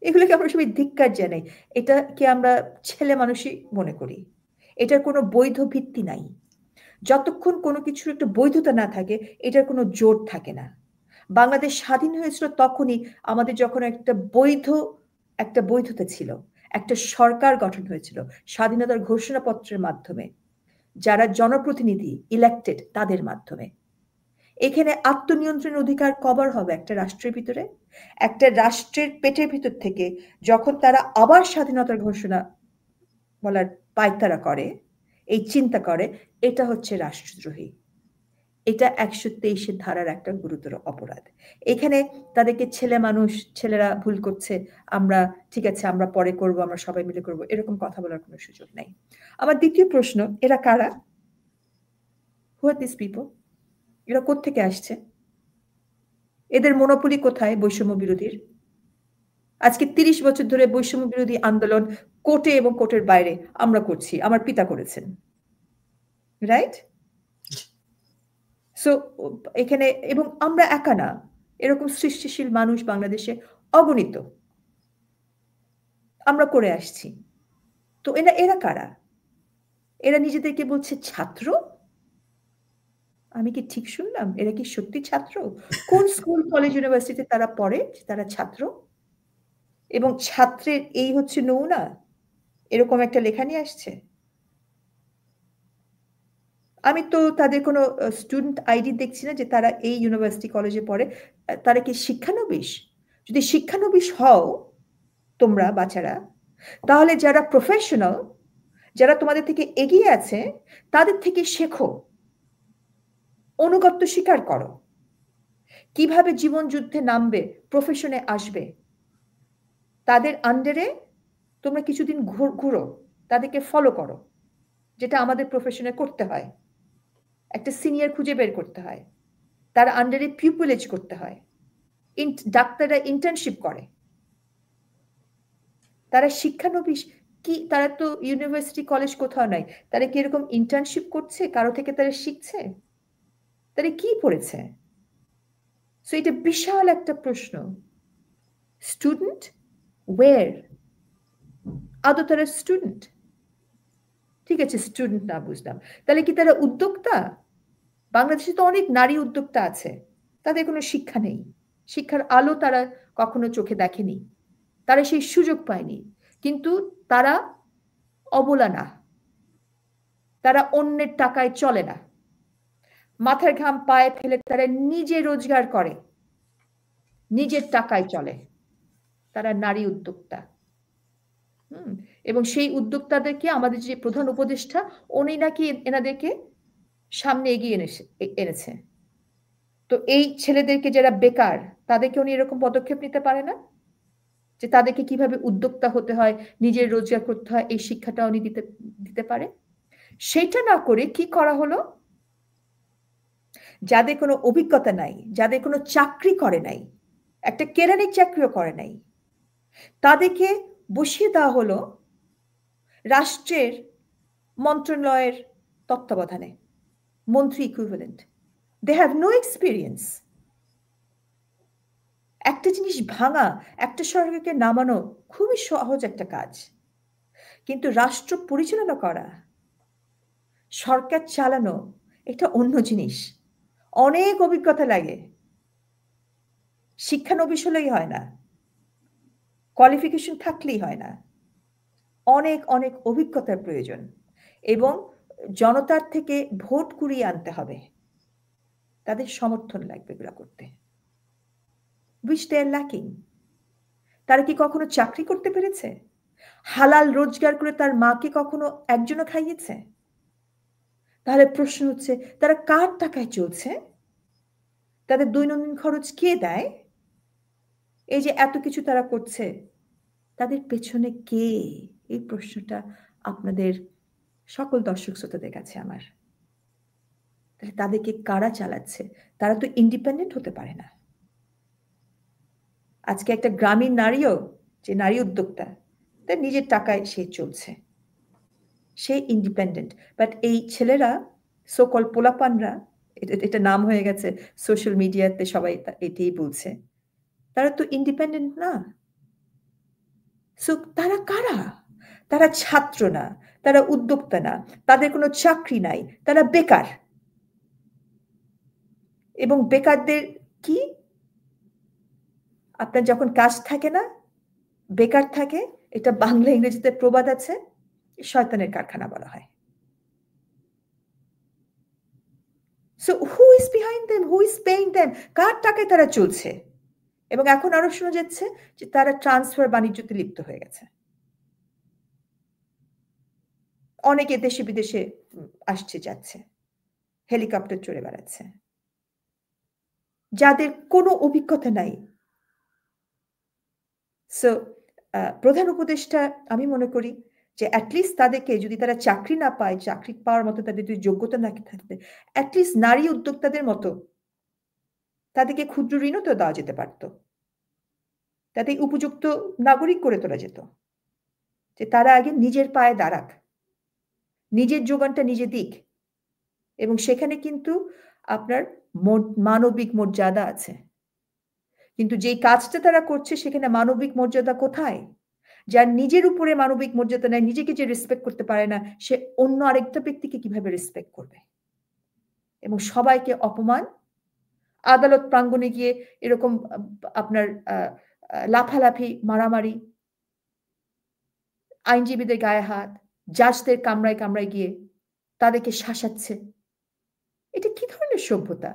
এগুলোকে আমরা সবাই ধিক্কার জানাই। এটাকে আমরা ছেলে মানুষই মনে করি। এটার কোনো বৈধ ভিত্তি নাই। যতক্ষণ কোনো কিছুর একটা বৈধতা না থাকে, এটার কোনো জোর থাকে না। বাংলাদেশ স্বাধীন হয়েছিল তখনই আমাদের যখন একটা বৈধতা ছিল, একটা সরকার গঠন হয়েছিল স্বাধীনতার ঘোষণাপত্রের মাধ্যমে, যারা জনপ্রতিনিধি ইলেক্টেড তাদের মাধ্যমে। এখানে আত্মনিয়ন্ত্রণের অধিকার কবার হবে একটা রাষ্ট্রের ভিতরে? একটা রাষ্ট্রের পেটের ভিতর থেকে যখন তারা আবার স্বাধীনতার ঘোষণা বলার পায়তারা করে, এই চিন্তা করে, এটা হচ্ছে রাষ্ট্রদ্রোহী। এটা 123 ধারার একটা গুরুতর অপরাধ। এখানে তাদেরকে ছেলেরা ভুল করছে, আমরা ঠিক আছে, আমরা পরে করব, আমরা সবাই মিলে করব, এরকম কথা বলার কোনো সুযোগ নাই। আমার দ্বিতীয় প্রশ্ন, এরা কারা? হু আর দিস পিপল? এরা কোত্থেকে আসছে? এদের মনোপলি কোথায় বৈষম্য বিরোধীর? আজকে 30 বছর ধরে বৈষম্য বিরোধী আন্দোলন কোর্টে এবং কোর্টের বাইরে আমরা করছি, আমার পিতা করেছেন, রাইট? সো এখানে, এবং আমরা একা না, এরকম সৃষ্টিশীল মানুষ বাংলাদেশে অগণিত, আমরা করে আসছি। তো এরা কারা? এরা নিজেদেরকে বলছে ছাত্র? আমি কি ঠিক শুনলাম? এরা কি সত্যি ছাত্র? কোন স্কুল, কলেজ, ইউনিভার্সিটিতে তারা পড়ে যে তারা ছাত্র? এবং ছাত্রের এই হচ্ছে নমুনা, এরকম একটা লেখা নিয়ে আসছে? আমি তো তাদের কোনো স্টুডেন্ট আইডি দেখছি না যে তারা এই ইউনিভার্সিটি কলেজে পড়ে। তারা কি শিক্ষানবিশ? যদি শিক্ষানবিশ হও তোমরা বাচ্চারা, তাহলে যারা প্রফেশনাল, যারা তোমাদের থেকে এগিয়ে আছে, তাদের থেকে শেখো, অনুগত্য স্বীকার করো, কিভাবে জীবন যুদ্ধে নামবে, প্রফেশনে আসবে। তাদের আন্ডারে তোমরা কিছুদিন ঘুরো, তাদেরকে ফলো করো, যেটা আমাদের প্রফেশনে করতে হয়। একটা সিনিয়র খুঁজে বের করতে হয়, তার আন্ডারে পিউপিলেজ করতে হয়। ডাক্তাররা ইন্টার্নশিপ করে, তারা শিক্ষানবিশ কি? তারা তো ইউনিভার্সিটি কলেজ কোথাও নাই, তারা কি এরকম ইন্টার্নশিপ করছে? কারো থেকে তারা শিখছে? তারা কি পড়েছে? সো এটা বিশাল একটা প্রশ্ন। স্টুডেন্ট ওয়ের? আদৌ তারা স্টুডেন্ট? ঠিক আছে, স্টুডেন্ট না বুঝলাম, তাহলে কি তারা উদ্যোক্তা? বাংলাদেশে তো অনেক নারী উদ্যোক্তা আছে, তাদের কোনো শিক্ষা নেই, শিক্ষার আলো তারা কখনো চোখে দেখেনি, তারা সেই সুযোগ পায়নি। কিন্তু তারা অবলা না, তারা অন্যের টাকায় চলে না, মাথার ঘাম পায়ে ফেলে তারা নিজে রোজগার করে, নিজের টাকায় চলে। তারা নারী উদ্যোক্তা। এবং সেই উদ্যোক্তাদেরকে আমাদের যে প্রধান উপদেষ্টা, উনি নাকি এনাদেরকে সামনে এগিয়ে এনেছে। তো এই ছেলেদেরকে যারা বেকার, তাদেরকে উনি এরকম পদক্ষেপ নিতে পারে না যে তাদেরকে কিভাবে উদ্যোক্তা হতে হয়, নিজের রোজগার করতে হয়, এই শিক্ষাটা উনি দিতে পারে? সেটা না করে কি করা হলো? যাদের কোনো অভিজ্ঞতা নাই, যাদের কোনো চাকরি করে নাই, একটা কেরানির চাকরিও করে নাই, তাদেরকে বসিয়ে দেওয়া হলো রাষ্ট্রের মন্ত্রণালয়ের তত্ত্বাবধানে, মন্ত্রী equivalent. They have no experience. একটা জিনিস ভাঙা, একটা সরকারকে নামানো খুবই সহজ একটা কাজ, কিন্তু রাষ্ট্র পরিচালনা করা, সরকার চালানো, এটা অন্য জিনিস। অনেক অভিজ্ঞতা লাগে, শিক্ষানবিশ হলেই হয় না, কোয়ালিফিকেশন থাকলেই হয় না, অনেক অনেক অভিজ্ঞতার প্রয়োজন। এবং জনতার থেকে ভোট কুড়িয়ে আনতে হবে, তাদের সমর্থন লাগবে এগুলো করতে, which they are lacking. তারা কি কখনো চাকরি করতে পেরেছে? হালাল রোজগার করে তার মাকে কখনো একজনও খাইয়েছে? তাহলে প্রশ্ন হচ্ছে, তারা কার টাকায় চলছে? তাদের দৈনন্দিন খরচ কে দেয়? এই যে এত কিছু তারা করছে, তাদের পেছনে কে? এই প্রশ্নটা আপনাদের সকল দর্শক শ্রোতাদের কাছে আমার। তাহলে তাদেরকে কারা চালাচ্ছে? তারা তো ইন্ডিপেন্ডেন্ট হতে পারে না। আজকে একটা গ্রামীণ নারীও, যে নারী উদ্যোক্তা, তার নিজের টাকায় সে চলছে, সে ইন্ডিপেন্ডেন্ট। বাট এই ছেলেরা, সকল পোলাপানরা, এটা নাম হয়ে গেছে সোশ্যাল মিডিয়াতে, সবাই এটাই বলছে, তারা তো ইন্ডিপেন্ডেন্ট না। সো তারা কারা? তারা ছাত্র না, তারা উদ্যোক্তা না, তাদের কোনো চাকরি নাই, তারা বেকার। এবং বেকারদের কি, আপনার যখন কাজ থাকে না, বেকার থাকে, এটা বাংলা ইংরেজিতে প্রবাদ আছে, শয়তানের কারখানা বলা হয়। So who is behind them, who is paying them? কার টাকায় তারা চলছে? এবং এখন আরো শোনা যাচ্ছে যে তারা ট্রান্সফার বাণিজ্যতে লিপ্ত হয়ে গেছে। অনেকে দেশে বিদেশে আসছে যাচ্ছে, হেলিকপ্টার চড়ে বেড়াচ্ছে, যাদের কোনো অভিজ্ঞতা নাই। সো প্রধান উপদেষ্টা, আমি মনে করি যে অ্যাটলিস্ট তাদেরকে, যদি তারা চাকরি না পায়, চাকরি পাওয়ার মতো তাদের যদি যোগ্যতা না থাকে, অ্যাটলিস্ট নারী উদ্যোক্তাদের মতো তাদেরকে ক্ষুদ্র ঋণও তো দেওয়া যেতে পারত, তাদের উপযুক্ত নাগরিক করে তোলা যেত, যে তারা আগে নিজের পায়ে দাঁড়াক, নিজের যোগানটা নিজে দিক। এবং সেখানে কিন্তু আপনার মানবিক মর্যাদা আছে। কিন্তু যেই কাজটা তারা করছে সেখানে মানবিক মর্যাদা কোথায়? যার নিজের উপরে মানবিক মর্যাদা নেই, নিজেকে যে রেসপেক্ট করতে পারে না, সে অন্য আরেকটা ব্যক্তিকে কিভাবে রেসপেক্ট করবে? এবং সবাইকে অপমান, আদালত প্রাঙ্গণে গিয়ে এরকম আপনার লাফালাফি, মারামারি, আইনজীবীদের গায়ে হাত, জাজদের কামরায় কামরায় গিয়ে তাদেরকে শাসাচ্ছে। এটা কি ধরনের সভ্যতা?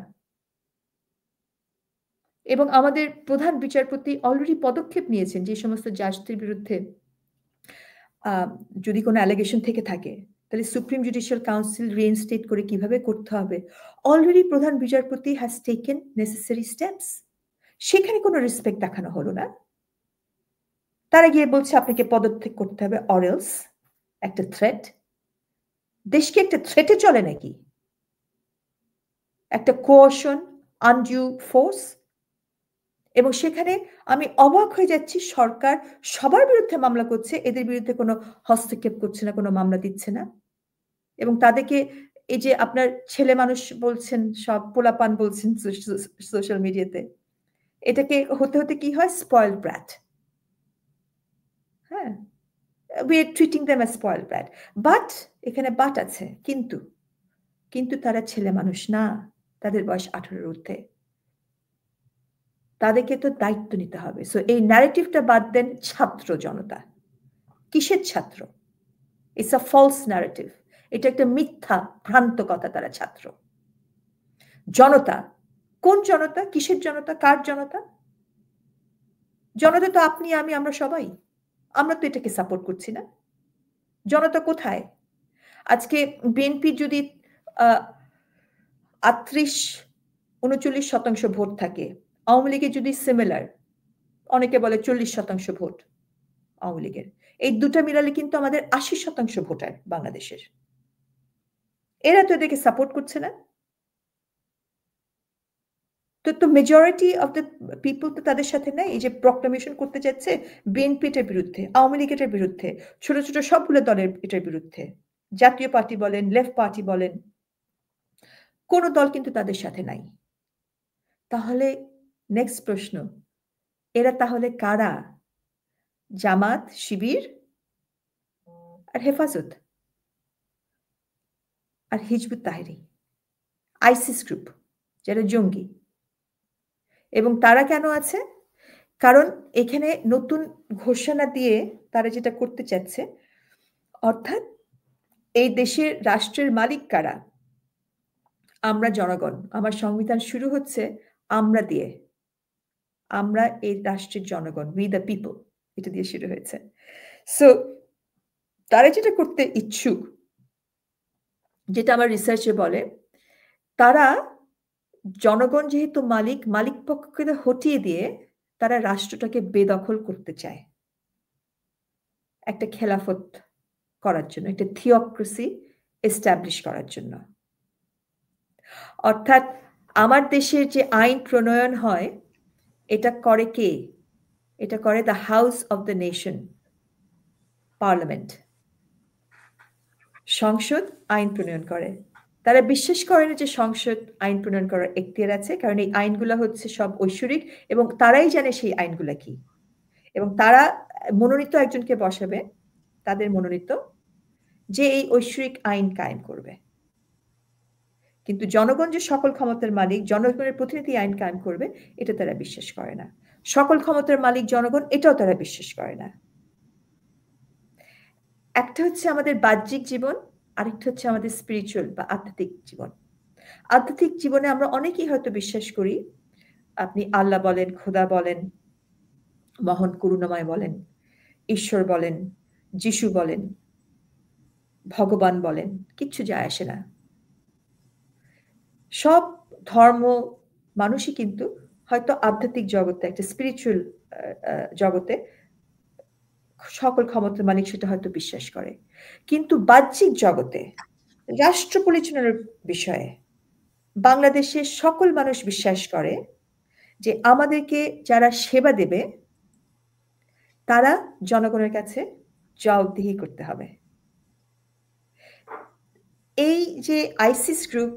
এবং আমাদের প্রধান বিচারপতি অলরেডি পদক্ষেপ নিয়েছেন যে সমস্ত জাজদের বিরুদ্ধে যদি কোনো অ্যালিগেশন থেকে থাকে, তাহলে সুপ্রিম জুডিশিয়াল কাউন্সিল রিইনস্টেট করে কিভাবে করতে হবে। অলরেডি প্রধান বিচারপতি হ্যাজ টেকেন নেসেসারি স্টেপস। সেখানে কোনো রেসপেক্ট দেখানো হলো না। তারা গিয়ে বলছে আপনাকে পদত্যাগ করতে হবে, অর এলস। একটা থ্রেট। দেশ কি একটা থ্রেটে চলে নাকি? একটা কোঅশন, আনডিউ ফোর্স। এবং সেখানে আমি অবাক হয়ে যাচ্ছি, সরকার সবার বিরুদ্ধে মামলা করছে, এদের বিরুদ্ধে কোনো হস্তক্ষেপ করছে না, কোনো মামলা দিচ্ছে না। এবং তাদেরকে, এই যে আপনার ছেলে মানুষ বলছেন, সব পোলাপান বলছেন সোশ্যাল মিডিয়াতে, এটাকে হতে হতে কি হয়? Spoiled brat. হ্যাঁ, we are treating them as spoiled brat. But এখানে বাট আছে, কিন্তু তারা ছেলে মানুষ না, তাদের বয়স 18-এর ঊর্ধ্বে। তাদেরকে তো দায়িত্ব নিতে হবে। সো এই ন্যারেটিভটা বাদ দেন, ছাত্র জনতা। কিসের ছাত্র? It's a false narrative. এটা একটা মিথ্যা ভ্রান্ত কথা। তারা ছাত্র। জনতা, কোন জনতা? কিসের জনতা? কার জনতা? জনতা তো আপনি, আমি, আমরা সবাই। আমরা তো এটাকে সাপোর্ট করছি না। জনতা কোথায়? আজকে বিএনপি যদি 38-39% ভোট থাকে, আওয়ামী লীগের যদি সিমিলার, অনেকে বলে 40% ভোট আওয়ামী লীগের, এই দুটা মিলালে কিন্তু আমাদের 80% ভোটার বাংলাদেশের। এরা তো এদেরকে সাপোর্ট করছে না। তো মেজরিটি অফ দ্য পিপল তো তাদের সাথে নেই। এই যে প্রক্লামেশন করতে যাচ্ছে বিএনপি এটার বিরুদ্ধে, আওয়ামী লীগ এটার বিরুদ্ধে, ছোট ছোট সবগুলো দলের এটার বিরুদ্ধে, জাতীয় পার্টি বলেন, লেফট পার্টি বলেন, কোন দল কিন্তু তাদের সাথে নাই। তাহলে নেক্সট প্রশ্ন, এরা তাহলে কারা? জামাত, শিবির আর হেফাজত আর হিজবুত তাহরীর, আইসিস গ্রুপ, যারা জঙ্গি। এবং তারা কেন আছে? কারণ এখানে নতুন ঘোষণা দিয়ে তারা যেটা করতে চাচ্ছে, অর্থাৎ এই দেশের রাষ্ট্রের মালিক কারা? আমরা জনগণ। আমার সংবিধান শুরু হচ্ছে আমরা দিয়ে। আমরা এই রাষ্ট্রের জনগণ, উই দ্য পিপল, এটা দিয়ে শুরু হয়েছে। সো তারা যেটা করতে ইচ্ছুক, যেটা আমার রিসার্চে বলে, তারা জনগণ যেহেতু মালিক পক্ষকে হটিয়ে দিয়ে তারা রাষ্ট্রটাকে বেদখল করতে চায় একটা খেলাফত করার জন্য, একটা থিওক্রেসি এস্টাবলিশ করার জন্য। অর্থাৎ আমার দেশের যে আইন প্রণয়ন হয়, এটা করে কে? এটা করে the house of the nation, parliament, সংসদ আইন প্রণয়ন করে। তারা বিশ্বাস করে না যে সংসদ আইন প্রণয়ন করার এখতিয়ার আছে, কারণ এই আইনগুলো হচ্ছে সব ঐশ্বরিক এবং তারাই জানে সেই আইনগুলো কি। এবং তারা মনোনীত একজনকে বসাবে, তাদের মনোনীত, যে এই ঐশ্বরিক আইন কায়েম করবে। কিন্তু জনগণ যে সকল ক্ষমতার মালিক, জনগণের প্রতিনিধি আইন কায়েম করবে, এটা তারা বিশ্বাস করে না। সকল ক্ষমতার মালিক জনগণ, এটাও তারা বিশ্বাস করে না। একটা হচ্ছে আমাদের বাহ্যিক জীবন, আরেকটা হচ্ছে আমাদের স্পিরিচুয়াল বা আধ্যাত্মিক জীবন। আধ্যাত্মিক জীবনে আমরা অনেকেই হয়তো বিশ্বাস করি, আপনি আল্লাহ বলেন, খোদা বলেন, মহান করুণাময় বলেন, ঈশ্বর বলেন, যিশু বলেন, ভগবান বলেন, কিচ্ছু যায় আসে না। সব ধর্ম মানুষই কিন্তু হয়তো আধ্যাত্মিক জগতে, একটা স্পিরিচুয়াল জগতে সকল ক্ষমতার মালিক সেটা হয়তো বিশ্বাস করে। কিন্তু বাহ্যিক জগতে, রাষ্ট্র পরিচালনার বিষয়ে বাংলাদেশের সকল মানুষ বিশ্বাস করে যে আমাদেরকে যারা সেবা দেবে তারা জনগণের কাছে জবাবদিহি করতে হবে। এই যে আইসিস গ্রুপ,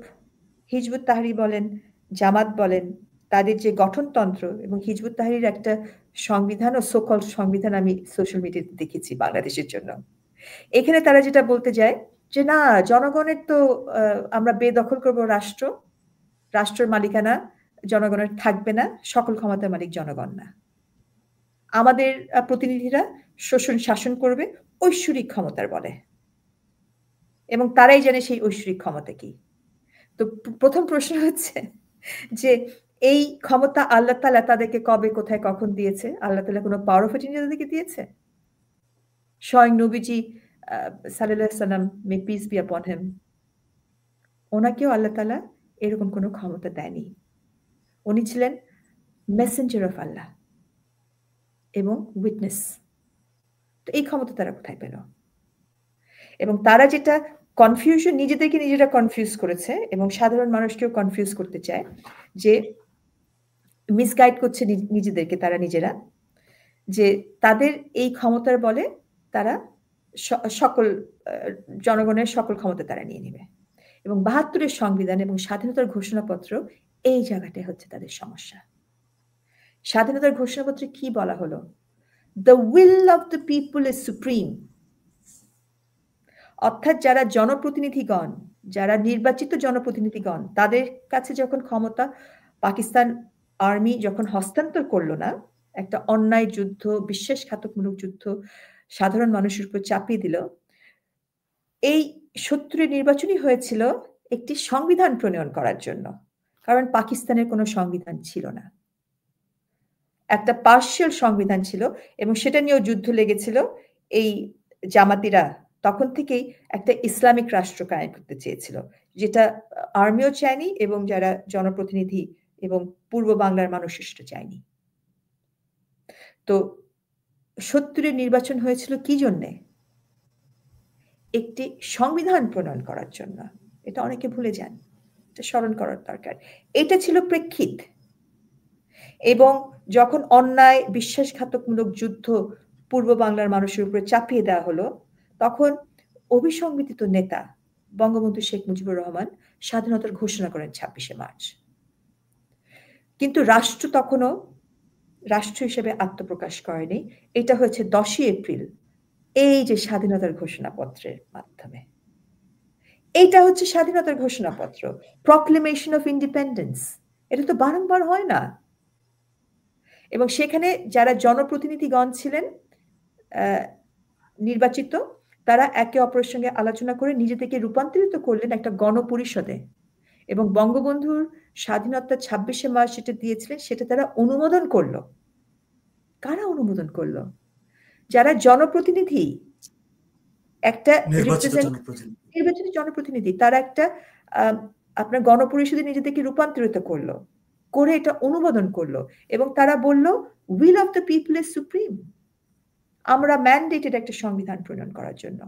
হিজবুত তাহরির বলেন, জামাত বলেন, তাদের যে গঠনতন্ত্র এবং হিজবুত তাহরির একটা সংবিধান ও সোকল সংবিধান আমি সোশ্যাল মিডিয়াতে দেখেছি বাংলাদেশের জন্য। এখানে তারা যেটা বলতে যায় যে না, জনগণের তো আমরা বেদখল করব রাষ্ট্রের মালিকানা জনগণের থাকবে না, সকল ক্ষমতার মালিক জনগণ না, আমাদের প্রতিনিধিরা শোষণ শাসন করবে ঐশ্বরিক ক্ষমতার বলে, এবং তারাই জানে সেই ঐশ্বরিক ক্ষমতা কি। তো প্রথম প্রশ্ন হচ্ছে যে এই ক্ষমতা আল্লাহ তাআলা তাদেরকে কবে, কোথায়, কখন দিয়েছে? আল্লাহ তাআলা কোনো পাওয়ার অফ অ্যাটর্নি তাদেরকে দিয়েছে? স্বয়ং নবীজি সাল্লাল্লাহু আলাইহি সাল্লাম, মে পিস বি আপন হিম, ওনাকেও আল্লাহ তাআলা এরকম কোনো ক্ষমতা দেয়নি। উনি ছিলেন মেসেঞ্জার অফ আল্লাহ এবং উইটনেস। তো এই ক্ষমতা তারা কোথায় পেল? এবং তারা যেটা কনফিউশন, নিজেদেরকে নিজেরা কনফিউজ করেছে এবং সাধারণ মানুষকেও কনফিউজ করতে চায়, যে মিসগাইড করছে নিজেদেরকে তারা নিজেরা, যে তাদের এই ক্ষমতার বলে তারা সকল জনগণের সকল ক্ষমতা তারা নিয়ে নেবে। এবং ৭২-এর সংবিধান এবং স্বাধীনতার ঘোষণাপত্র, এই জায়গাটাই হচ্ছে তাদের সমস্যা। স্বাধীনতার ঘোষণাপত্রে কি বলা হলো? The will of the people is supreme. অর্থাৎ যারা জনপ্রতিনিধিগণ, যারা নির্বাচিত জনপ্রতিনিধিগণ, তাদের কাছে যখন ক্ষমতা পাকিস্তান আর্মি যখন হস্তান্তর করলো না, একটা অন্যায় যুদ্ধ, বিশ্বাসঘাতকমূলক যুদ্ধ সাধারণ মানুষের উপর চাপিয়ে দিল, এই ৭০-এর নির্বাচনই হয়েছিল একটি সংবিধান প্রণয়ন করার জন্য, কারণ পাকিস্তানের কোনো সংবিধান ছিল না, একটা পার্শিয়াল সংবিধান ছিল, এবং সেটা নিয়েও যুদ্ধ লেগেছিল। এই জামাতিরা তখন থেকেই একটা ইসলামিক রাষ্ট্র কায়েম করতে চেয়েছিল, যেটা আর্মিও চায়নি এবং যারা জনপ্রতিনিধি এবং পূর্ব বাংলার মানুষ সেটা চায়নি। তো ৭০-এর নির্বাচন হয়েছিল কি জন্যে? একটি সংবিধান প্রণয়ন করার জন্য। এটা অনেকে ভুলে যান, এটা স্মরণ করার দরকার। এটা ছিল প্রেক্ষিত। এবং যখন অন্যায় বিশ্বাসঘাতকমূলক যুদ্ধ পূর্ব বাংলার মানুষের উপরে চাপিয়ে দেওয়া হলো, তখন অবিসংবিদিত নেতা বঙ্গবন্ধু শেখ মুজিবুর রহমান স্বাধীনতার ঘোষণা করেন ২৬শে মার্চ। কিন্তু রাষ্ট্র তখনও রাষ্ট্র হিসেবে আত্মপ্রকাশ করেনি। এটা হয়েছে ১০ই এপ্রিল, এই যে স্বাধীনতার ঘোষণাপত্রের মাধ্যমে। এইটা হচ্ছে স্বাধীনতার ঘোষণাপত্র, প্রক্লেমেশন অফ ইন্ডিপেন্ডেন্স। এটা তো বারংবার হয় না। এবং সেখানে যারা জনপ্রতিনিধিগণ ছিলেন নির্বাচিত, তারা একে অপরের সঙ্গে আলোচনা করে নিজেদেরকে রূপান্তরিত করলেন একটা গণপরিষদে, এবং বঙ্গবন্ধুর স্বাধীনতা 26শে মার্চ যেটা দিয়েছিলেন সেটা তারা অনুমোদন করলো। কারা অনুমোদন করলো? যারা জনপ্রতিনিধি, একটা নির্বাচিত জনপ্রতিনিধি, তারা একটা আপনার গণপরিষদে নিজেদেরকে রূপান্তরিত করলো, করে এটা অনুমোদন করলো এবং তারা বলল will of the people is supreme. আমরা ম্যান্ডেটেড একটা সংবিধান প্রণয়ন করার জন্য,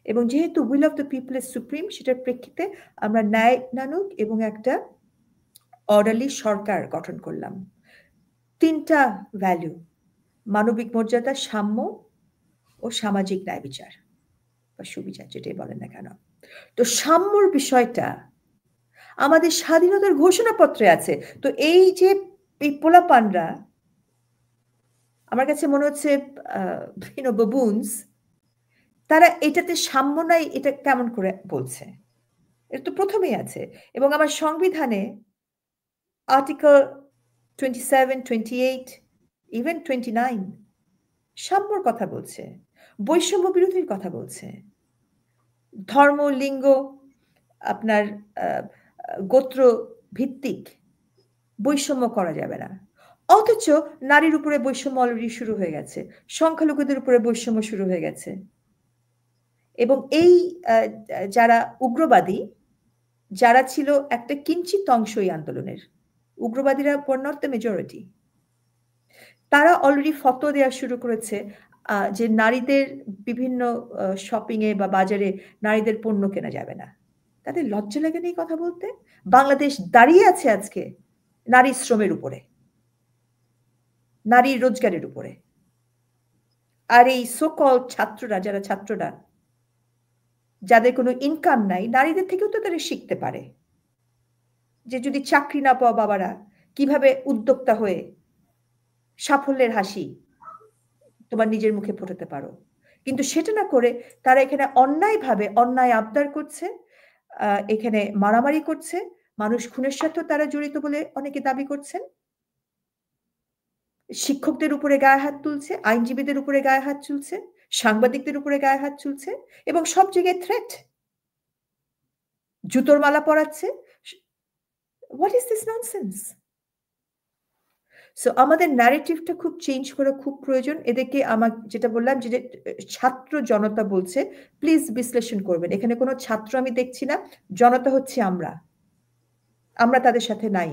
এবং যেহেতু will of the people is supreme, সেটার প্রেক্ষিতে আমরা ন্যায় নানুক এবং একটা অর্ডারলি সরকার গঠন করলাম। 3টা ভ্যালু: মানবিক মর্যাদা, সাম্য ও সামাজিক ন্যায় বিচার বা সুবিচার, যেটাই বলেন না কেন। তো সাম্যর বিষয়টা আমাদের স্বাধীনতার ঘোষণাপত্রে আছে। তো এই যে এই পোলাপানরা, আমার কাছে মনে হচ্ছে বাবুনস, তারা এটাতে সাম্য নাই এটা কেমন করে বলছে? এটা তো প্রথমেই আছে। এবং আমার সংবিধানে আর্টিকেল 27, 28, ইভেন 29 সাম্যর কথা বলছে, বৈষম্য বিরোধীর কথা বলছে। ধর্ম, লিঙ্গ, আপনার গোত্র ভিত্তিক বৈষম্য করা যাবে না। অথচ নারীর উপরে বৈষম্য অলরেডি শুরু হয়ে গেছে, সংখ্যালঘুদের উপরে বৈষম্য শুরু হয়ে গেছে। এবং এই যারা উগ্রবাদী, যারা ছিল একটা কিঞ্চিত অংশ এই আন্দোলনের, উগ্রবাদীরা were not the majority, তারা অলরেডি ফতোয়া দেওয়া শুরু করেছে যে নারীদের বিভিন্ন শপিং এ বা বাজারে নারীদের পণ্য কেনা যাবে না। তাদের লজ্জা লাগে না এই কথা বলতে? বাংলাদেশ দাঁড়িয়ে আছে আজকে নারী শ্রমের উপরে, নারী রোজগারের উপরে। আর এই সো-কল ছাত্ররা, যারা ছাত্ররা, যাদের কোনো ইনকাম নাই, নারীদের থেকেও তো তারা শিখতে পারে যে যদি চাকরি না পাওয়া বাবারা কিভাবে উদ্যোক্তা হয়ে সাফল্যের হাসি তোমার নিজের মুখে ফোটাতে পারো। কিন্তু সেটা না করে তারা এখানে অন্যায়ভাবে অন্যায় আবদার করছে, এখানে মারামারি করছে, মানুষ খুনের সাথেও তারা জড়িত বলে অনেকে দাবি করছেন। শিক্ষকদের উপরে গায়ে হাত তুলছে, আইনজীবীদের উপরে গায়ে হাত তুলছে, সাংবাদিকদের উপরে গায়ে হাত তুলছে, এবং সব জায়গায় থ্রেট, জুতোর মালা পরাচ্ছে। What is this nonsense? So আমাদের ন্যারেটিভটা খুব চেঞ্জ করা খুব প্রয়োজন। এদেরকে আমার যেটা বললাম যে ছাত্র জনতা বলছে, প্লিজ বিশ্লেষণ করবেন। এখানে কোনো ছাত্র আমি দেখছি না, জনতা হচ্ছে আমরা, আমরা তাদের সাথে নাই।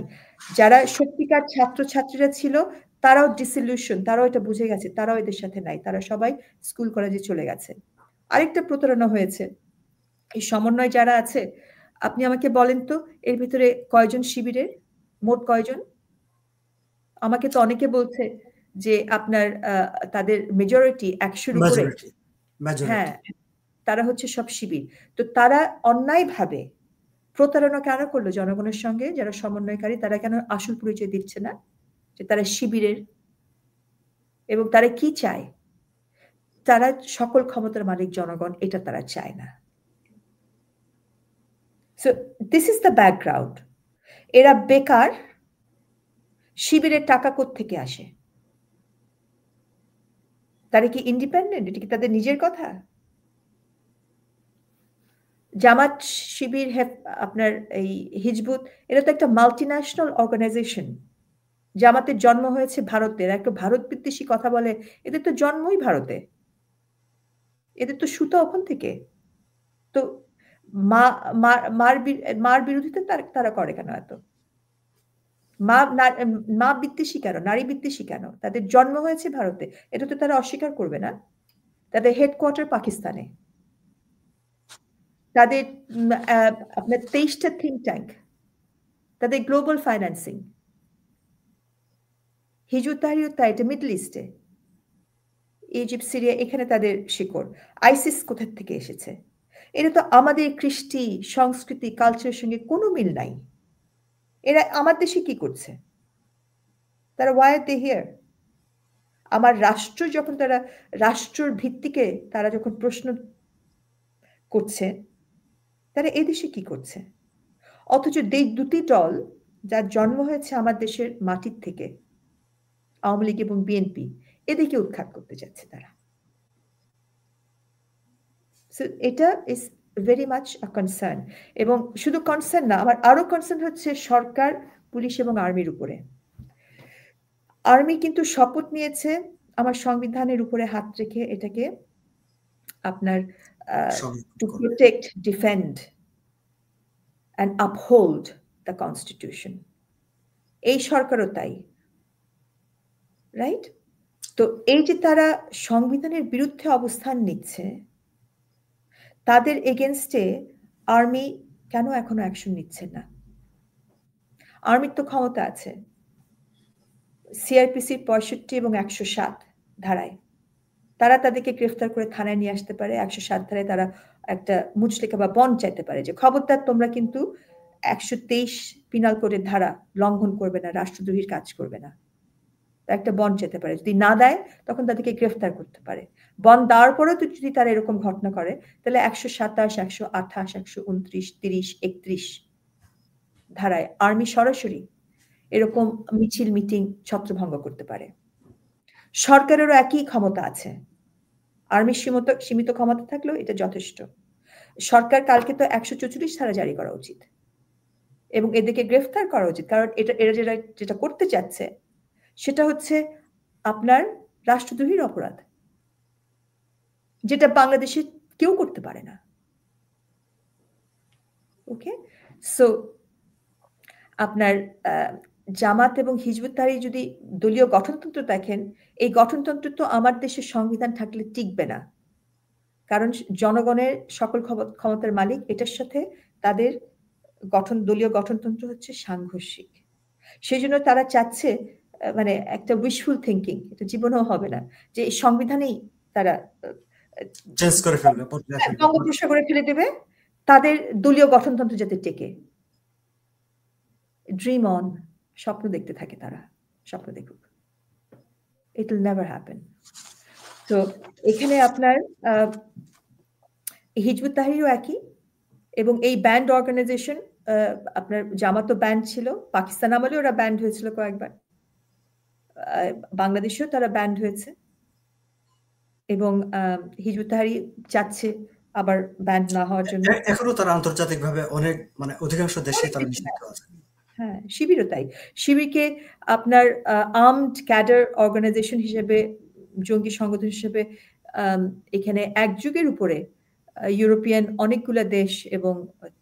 যারা সত্যিকার ছাত্র ছাত্রীরা ছিল তারাও ডিসিলিউশন, তারাও এটা বুঝে গেছে, তারাও এদের সাথে নাই, তারা সবাই স্কুল কলেজে চলে গেছে। আরেকটা প্রতারণা হয়েছে, এই সমন্বয় যারা আছে, আপনি আমাকে বলেন তো এর ভিতরে কয়জন শিবিরের, মোট কয়জন? আমাকে তো অনেকে বলছে যে আপনার তাদের মেজরিটি 100-র উপরে। হ্যাঁ, তারা হচ্ছে সব শিবির। তো তারা অন্যায়ভাবে প্রতারণা কেন করলো জনগণের সঙ্গে? যারা সমন্বয়কারী, তারা কেন আসল পরিচয় দিচ্ছে না যে তারা শিবিরের? এবং তারা কি চায়? তারা সকল ক্ষমতার মালিক জনগণ, এটা তারা চায় না। So this is the background. এরা বেকার, শিবিরের টাকা কোত্থেকে আসে? তারা কি ইন্ডিপেন্ডেন্ট? এটা কি তাদের নিজের কথা? জামাত, শিবির, আপনার এই হিজবুত, এটা তো একটা মাল্টিন্যাশনাল অর্গানাইজেশন। জামাতের জন্ম হয়েছে ভারতে, একটা ভারত বিদ্বেষী কথা বলে, এদের তো জন্মই ভারতে, এদের তো সুতা ওখান থেকে। তো মার বিরোধিতা তারা করে কেন এত? মা বিদ্বেষী কেন, নারী বিদ্বেষী কেন? তাদের জন্ম হয়েছে ভারতে, এটা তো তারা অস্বীকার করবে না। তাদের হেডকোয়ার্টার পাকিস্তানে, তাদের আপনার 23টা থিঙ্ক ট্যাঙ্ক, তাদের গ্লোবাল ফাইন্যান্সিং, হিজবুত তাহরির তাই এটা মিডল ইস্টে, ইজিপ্ট, সিরিয়া, এখানে তাদের শিকড়। আইসিস কোথা থেকে এসেছে? এটা তো আমাদের কৃষ্টি, সংস্কৃতি, কালচারের সঙ্গে কোনো মিল নাই। এরা আমার দেশে কি করছে? তারা why are they here? আমার রাষ্ট্র যখন তারা রাষ্ট্রের ভিত্তিকে তারা যখন প্রশ্ন করছে, তারা এদেশে কি করছে? অথচ দুটি দল যার জন্ম হয়েছে আমার দেশের মাটির থেকে, আওয়ামী লীগ এবং বিএনপি, এদিকে উৎখাত করতে যাচ্ছে তারা। এটা is very much a concern. এবং শুধু কনসার্ন না, আমার আরো কনসার্ন হচ্ছে সরকার, পুলিশ এবং আর্মির উপরে। আর্মি কিন্তু শপথ নিয়েছে আমার সংবিধানের উপরে হাত রেখে এটাকে আপনার to protect, defend and uphold the constitution. এই সরকারও তাই, রাইট? তো এই যে তারা সংবিধানের বিরুদ্ধে অবস্থান নিচ্ছে, তাদের এগেনস্টে আর্মি কেন এখনো অ্যাকশন নিচ্ছে না? আর্মির তো ক্ষমতা আছে সিআরপিসির 65 এবং 107 ধারায়। তারা তাদেরকে গ্রেফতার করে থানায় নিয়ে আসতে পারে। 107 ধারায় তারা একটা মুচলেখা বা বন্ড চাইতে পারে যে খবরদার তোমরা কিন্তু 123 পিনাল কোডের ধারা লঙ্ঘন করবে না, রাষ্ট্রদ্রোহীর কাজ করবে না। একটা বন্ড যেতে পারে। যদি না দেয় তখন তাদেরকে গ্রেফতার করতে পারে। বন্ড দেওয়ার পরেও যদি তারা এরকম ঘটনা করে তাহলে 127, 128, 129, 30, 31 ধারায় আর্মি সরাসরি এরকম মিছিল মিটিং ছত্রভঙ্গ করতে পারে। সরকারেরও একই ক্ষমতা আছে। আর্মির সীমিত ক্ষমতা থাকলেও এটা যথেষ্ট। সরকার কালকে তো 144 ধারা জারি করা উচিত এবং এদেরকে গ্রেফতার করা উচিত, কারণ এরা যেটা করতে চাচ্ছে সেটা হচ্ছে আপনার রাষ্ট্রদ্রোহীর অপরাধ, যেটা বাংলাদেশে কেউ করতে পারে না। ওকে, সো আপনার জামাত এবং হিজবুত তাহরির যদি দলীয় গঠনতন্ত্র দেখেন, এই গঠনতন্ত্র তো আমার দেশের সংবিধান থাকলে টিকবে না, কারণ জনগণের সকল ক্ষমতার মালিক। এটার সাথে তাদের দলীয় গঠনতন্ত্র হচ্ছে সাংঘর্ষিক। সেই জন্য তারা চাচ্ছে মানে একটা উইশফুল থিঙ্কিং, এটা জীবনেও হবে না, যে এই সংবিধানেই তারা চেঞ্জ করে ফেলবে, বঙ্গোপসাগরে ফেলে দেবে, তাদের দলীয় গঠনতন্ত্র যাতে টেকে। ড্রিম অন, স্বপ্ন দেখতে থাকে তারা, স্বপ্ন দেখুক। It will never happen. তো এখানে আপনার হিজবুত তাহরিরও একই, এবং এই ব্যান্ড অর্গানাইজেশন, আপনার জামাতও ব্যান্ড ছিল, পাকিস্তান আমলে ওরা ব্যান্ড হয়েছিল কয়েকবার, বাংলাদেশেও তারা ব্যান্ড হয়েছে, এবং হিজবুত তাহরির চাচ্ছে আবার ব্যান্ড না হওয়ার জন্য। এখনো তারা আন্তর্জাতিকভাবে অনেক মানে অধিকাংশ দেশে তারা নিষিদ্ধ আছে। হ্যাঁ, শিবিরও তাই। শিবিরকে আপনার আর্মড ক্যাডার অর্গানাইজেশন হিসেবে, জঙ্গি সংগঠন হিসেবে এখানে এক যুগের উপরে ইউরোপিয়ান অনেকগুলো দেশ এবং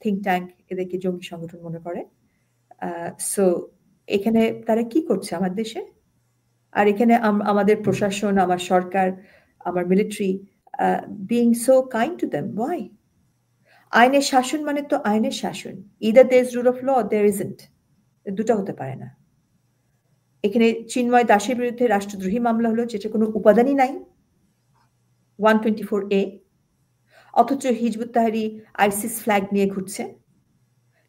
থিঙ্ক ট্যাঙ্ক এদেরকে জঙ্গি সংগঠন মনে করে। সো এখানে তারা কি করছে আমার দেশে? আর এখানে আমাদের প্রশাসন, আমার সরকার, আমার military being so kind to them. Why? আইনের শাসন মানে তো আইনের শাসন। Either there is rule of law, there isn't. দুটো হতে পারে না। এখানে চিন্ময় দাসের বিরুদ্ধে রাষ্ট্রদ্রোহী মামলা হলো, যেটা কোনো উপাদানই নাই, 124A, অথচ হিজবুত তাহরির আইসিস ফ্ল্যাগ নিয়ে ঘুরছে।